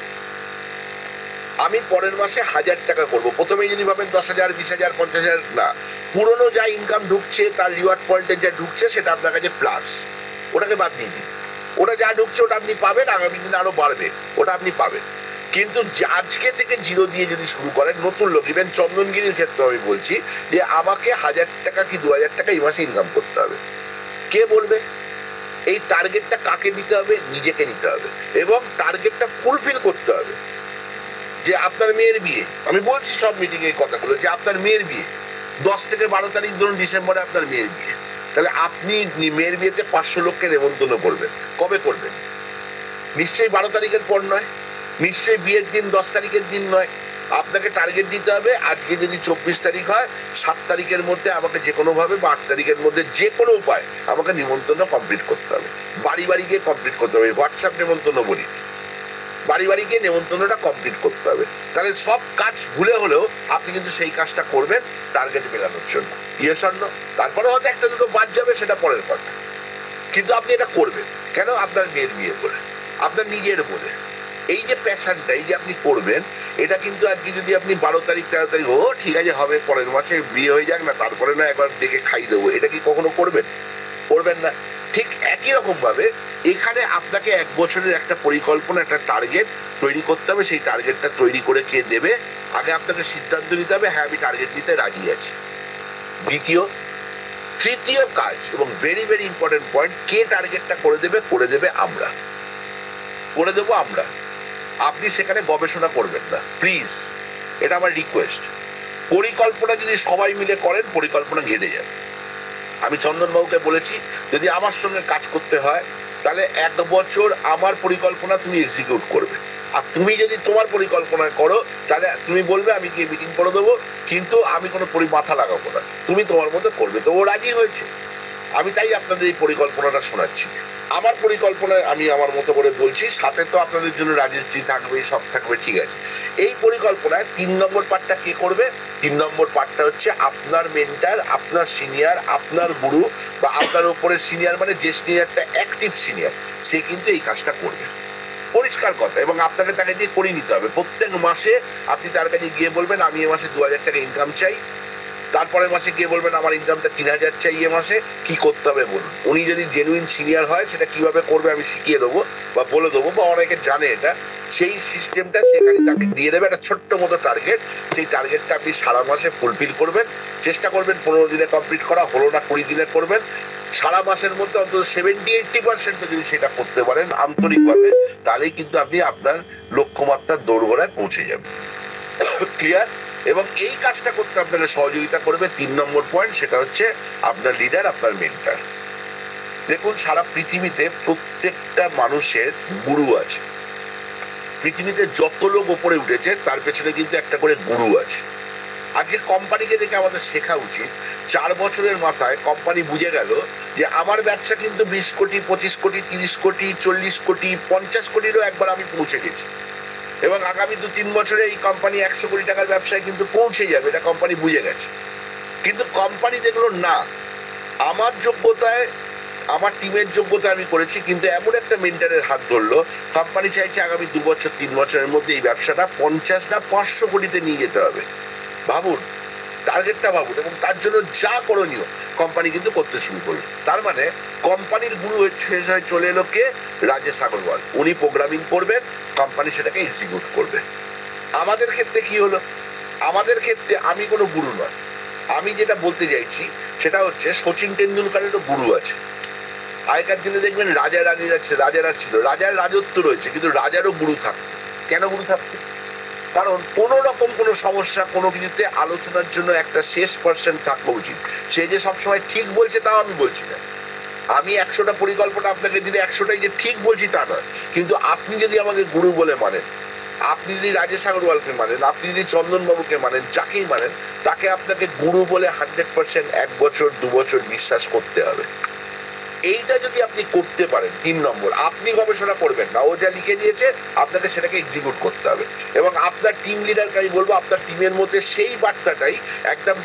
আমি পরের মাসে 1000 টাকা করবো। প্রথমেই যদি ভাবেন 10,000, 20,000, 50,000, না, পুরনো যা ইনকাম ঢুকছে, তার রিওয়ার্ড পয়েন্টে যা ঢুকছে, সেটা আপনার কাছে প্লাস, ওটাকে বাদ দিয়ে দিন। ওটা যা ঢুকছে ওটা আপনি পাবেন, আগামী দিনে আরো বাড়বে, ওটা আপনি পাবেন। কিন্তু আজকে থেকে 0 দিয়ে যদি শুরু করেন, নতুন লোক, ইভেন চন্দনগিরির ক্ষেত্রে আমি বলছি যে আমাকে 1000 টাকা কি 2000 টাকা এই মাসে ইনকাম করতে হবে, কে বলবে? এই টার্গেটটা কাকে নিতে হবে? নিজেকে নিতে হবে, এবং টার্গেটটা ফুলফিল করতে হবে। যে আপনার মেয়ের বিয়ে, আমি বলছি সব মিটিং এই কথাগুলো, যে আপনার মেয়ের বিয়ে 10 থেকে 12 তারিখ ধরুন ডিসেম্বরে আপনার মেয়ের বিয়ে, তাহলে আপনি মেয়ের বিয়েতে 500 লোককে নেমন্তন্ন করবেন। কবে করবেন? নিশ্চয়ই 12 তারিখের পর নয়, নিশ্চয়ই বিয়ের দিন 10 তারিখের দিন নয়। আপনাকে টার্গেট দিতে হবে, আজকে যদি 24 তারিখ হয়, 7 তারিখের মধ্যে আমাকে যে কোনো ভাবে, বা 8 তারিখের মধ্যে যে কোনো উপায় আমাকে নিমন্ত্রণ কমপ্লিট করতে হবে। বাড়ি বাড়ি গিয়ে কমপ্লিট করতে হবে, হোয়াটসঅ্যাপ নিমন্ত্রণ বলি, বাড়ি বাড়ি গিয়ে নেমন্তন্নটা কমপ্লিট করতে হবে। তাহলে সব কাজ ভুলে হলেও আপনি কিন্তু সেই কাজটা করবেন টার্গেট মেলানোর জন্য। Yes or no? তারপরে হয়তো একটা দুটো বাদ যাবে, সেটা পরের কথা, কিন্তু আপনি এটা করবেন। কেন? আপনার মেয়ের বিয়ে বলে, আপনার নিজের বলে। এই যে প্যাশনটা, এই যে আপনি করবেন, এটা কিন্তু আজকে যদি আপনি 12 তারিখ 13 তারিখ, ও ঠিক আছে হবে, পরের মাসে বিয়ে হয়ে যাক না, তারপরে না একবার ডেকে খাই দেবো, এটা কি কখনো করবেন? করবেন না। ঠিক একই রকম ভাবে এখানে আপনাকে 1 বছরের একটা পরিকল্পনা, একটা টার্গেট তৈরি করতে হবে। সেই টার্গেটটা তৈরি করে কে দেবে? আগে আপনাকে সিদ্ধান্ত নিতে হবে, হ্যাঁ আমি টার্গেট নিতে রাজি আছি। তৃতীয় কাজ, এবং ভেরি ভেরি ইম্পর্টেন্ট পয়েন্ট, কে টার্গেটটা করে দেবে? করে দেবে আমরা, করে দেবো আমরা। আপনি সেখানে গবেষণা করবেন না প্লিজ, এটা আমার রিকোয়েস্ট। পরিকল্পনা যদি সবাই মিলে করেন, পরিকল্পনা ঘেটে যাবে। আমি চন্দনবাবুকে বলেছি, যদি আমার সঙ্গে কাজ করতে হয়, তাহলে 1 বছর আমার পরিকল্পনা তুমি এক্সিকিউট করবে, আর তুমি যদি তোমার পরিকল্পনা করো, তাহলে তুমি বলবে আমি গিয়ে মিটিং করে দেবো, কিন্তু আমি কোনো মাথা লাগাবো না, তুমি তোমার মতো করবে। তো ও রাজি হয়েছে। আমি তাই আপনাদের এই পরিকল্পনাটা শোনাচ্ছি। আমার পরিকল্পনায় আমি আমার মতো করে বলছি, সাথে তো আপনাদের জন্য রাজেশজি থাকবে, সব থাকবে, ঠিক আছে। এই পরিকল্পনায় 3 নম্বর পার্টটা কে করবে? 3 নম্বর পার্টটা হচ্ছে আপনার মেন্টার, আপনার সিনিয়র, আপনার গুরু বা আপনার উপরের সিনিয়র, মানে যে সিনিয়রটা অ্যাক্টিভ সিনিয়র, সে কিন্তু এই কাজটা করবে। পরিষ্কার কথা। এবং আপনাকে তাকে দিয়ে করিয়ে নিতে হবে। প্রত্যেক মাসে আপনি তার কাছে গিয়ে বলবেন আমি এ মাসে 2000 টাকা ইনকাম চাই। তারপরের মাসে গিয়ে বলবেন আমার ইনকামটা 3000 চাই এ মাসে, কি করতে হবে বলুন। উনি যদি জেনুইন সিনিয়র হয় সেটা কিভাবে করবে আমি শিখিয়ে দেবো বা বলে দেবো, বা অনেকে জানে এটা। সেই সিস্টেমটা সেখানে তাকে দিয়ে দেবে একটা ছোট্ট মতো টার্গেট। সেই টার্গেটটা আপনি সারা মাসে ফুলফিল করবেন, চেষ্টা করবেন 15 দিনে কমপ্লিট করা, হলো না 20 দিনে করবেন। সারা মাসের মধ্যে অন্তত 70-80% যদি সেটা করতে পারেন আন্তরিকভাবে, তাহলেই কিন্তু আপনি আপনার লক্ষ্যমাত্রার দোরগোড়ায় পৌঁছে যাবেন। ক্লিয়ার? এবং এই কাজটা করতে আপনাকে সহযোগিতা করবে 3 নম্বর পয়েন্ট, সেটা হচ্ছে আপনার লিডার, আপনার মেন্টর। দেখুন, সারা পৃথিবীতে প্রত্যেকটা মানুষের গুরু আছে। পৃথিবীতে যত লোক ওপরে উঠেছে তার পেছনে কিন্তু একটা করে গুরু আছে। আজকে কোম্পানিকে দেখে আমাদের শেখা উচিত, 4 বছরের মাথায় কোম্পানি বুঝে গেল যে আমার ব্যবসা কিন্তু 20 কোটি, 25 কোটি, 30 কোটি, 40 কোটি, 50 কোটিরও একবার আমি পৌঁছে গেছি। এবং আগামী 2-3 বছরে এই কোম্পানি 100 কোটি টাকার ব্যবসায় কিন্তু পৌঁছে যাবে, এটা কোম্পানি বুঝে গেছে। কিন্তু কোম্পানি দেখলো না, আমার যোগ্যতায়, আমার টিমের যোগ্যতা আমি করেছি, কিন্তু এমন একটা মেন্টরের হাত ধরলো, কোম্পানি চাইছে আগামী 2 বছর 3 বছরের মধ্যে এই ব্যবসাটা 50 না 500 কোটিতে নিয়ে যেতে হবে। ভাবুন, টার্গেটটা ভাবুন। এবং তার জন্য যা করণীয় কোম্পানি কিন্তু করতে শুরু করলো। তার মানে কোম্পানির গুরু শেষ হয়ে চলে এলো কে? রাজেশ আগরওয়াল। উনি প্রোগ্রামিং করবেন, কোম্পানি সেটাকে এক্সিকিউট করবে। আমাদের ক্ষেত্রে কি হলো? আমাদের ক্ষেত্রে আমি কোনো গুরু নয়। আমি যেটা বলতে চাইছি সেটা হচ্ছে সচিন টেন্ডুলকারেরও গুরু আছে। আগেকার দিনে দেখবেন রাজা রানীরা রাজারা ছিল, রাজার রাজত্ব রয়েছে, কিন্তু রাজারও গুরু থাকতো। কেন গুরু থাকতো? কারণ কোনো রকম কোনো সমস্যা, কোনো কিছুতে আলোচনার জন্য একটা শেষ পার্সন থাকা উচিত। সে যে সবসময় ঠিক বলছে তাও আমি বলছি না। আমি 100টা পরিকল্পনা আপনাকে দিলে 100টাই যে ঠিক বলছি তা নয়। কিন্তু আপনি যদি আমাকে গুরু বলে মানেন, আপনি যদি রাজেশ আগরওয়ালকে মানেন, আপনি যদি চন্দনবাবুকে মানেন, যাকেই মানেন, তাকে আপনাকে গুরু বলে 100% 1 বছর 2 বছর বিশ্বাস করতে হবে। এইটা যদি আপনি করতে পারেন, 3 নম্বর, আপনি গবেষণা করবেন না, ও যা লিখে দিয়েছে আপনাকে সেটাকে এক্সিকিউট করতে হবে। এবং আপনার টিম লিডারকে আমি বলবো আপনার টিমের মধ্যে সেই বার্তাটাই একদম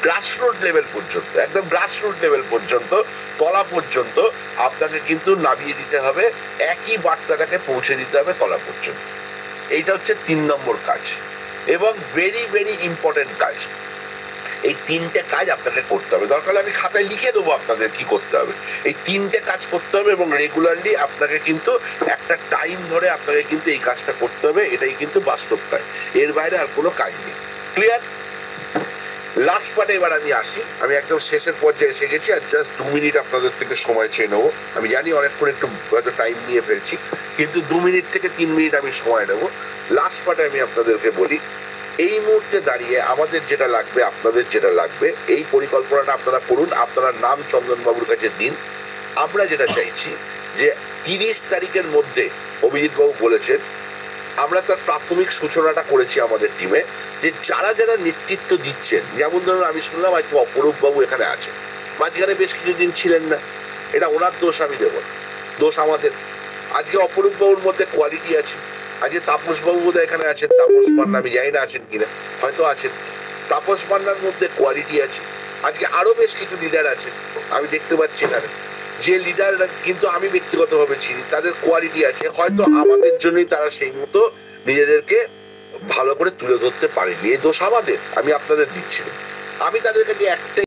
গ্রাসরুট লেভেল পর্যন্ত, একদম গ্রাসরুট লেভেল পর্যন্ত, তলা পর্যন্ত আপনাকে কিন্তু নামিয়ে দিতে হবে, একই বার্তাটাকে পৌঁছে দিতে হবে তলা পর্যন্ত। এইটা হচ্ছে 3 নম্বর কাজ, এবং ভেরি ভেরি ইম্পর্টেন্ট কাজ। এই 3টে কাজ আপনাকে করতে হবে। দরকার হলে আমি খাতায় লিখে দেবো আপনাদের কি করতে হবে। এই 3টে কাজ করতে হবে এবং রেগুলারলি আপনাকে কিন্তু একটা টাইম ধরে আপনাকে কিন্তু এই কাজটা করতে হবে। এটাই কিন্তু বাস্তব কাজ, এর বাইরে আর কোনো কাজ নেই। ক্লিয়ার? লাস্ট পার্টে এবার আমি আসি। আমি একদম শেষের পর্যায়ে এসে গেছি, আর জাস্ট 2 মিনিট আপনাদের থেকে সময় চেয়ে নেবো। আমি জানি অনেকক্ষণ একটু হয়তো টাইম নিয়ে ফেলছি, কিন্তু 2 মিনিট থেকে 3 মিনিট আমি সময় নেবো। লাস্ট পার্টে আমি আপনাদেরকে বলি, এই মুহূর্তে দাঁড়িয়ে আমাদের যেটা লাগবে, আপনাদের যেটা লাগবে, এই পরিকল্পনাটা আপনারা করুন, আপনারা নাম চন্দনবাবুর কাছে দিন। আমরা যেটা চাইছি যে 30 তারিখের মধ্যে, অভিজিৎ বাবু বলেছেন, আমরা তার প্রাথমিক সূচনাটা করেছি আমাদের টিমে, যে যারা যারা নেতৃত্ব দিচ্ছেন, যেমন ধরুন আমি শুনলাম আজকে অপরূপ বাবু এখানে আছে, মাঝখানে বেশ কিছুদিন ছিলেন না, এটা ওনার দোষ আমি দেব না, দোষ আমাদের। আজকে অপরূপ বাবুর মধ্যে কোয়ালিটি আছে। আজকে তাপস বাবু বোধ এখানে আছেন, তাপস মান্না, আমি জানি না আছেন কিনা, হয়তো আছেন। তাপস মান্নার মধ্যে কোয়ালিটি আছে। আজকে আরো বেশ কিছু লিডার আছে, আমি দেখতে পাচ্ছি এখানে, যে লিডাররা কিন্তু আমি ব্যক্তিগতভাবে চিনি, তাদের কোয়ালিটি আছে। হয়তো আমাদের জন্যই তারা সেই মতো নিজেদেরকে ভালো করে তুলে ধরতে পারেনি, এই দোষ আমাদের, আমি আপনাদের দিচ্ছি। আমি তাদের কাছে একটাই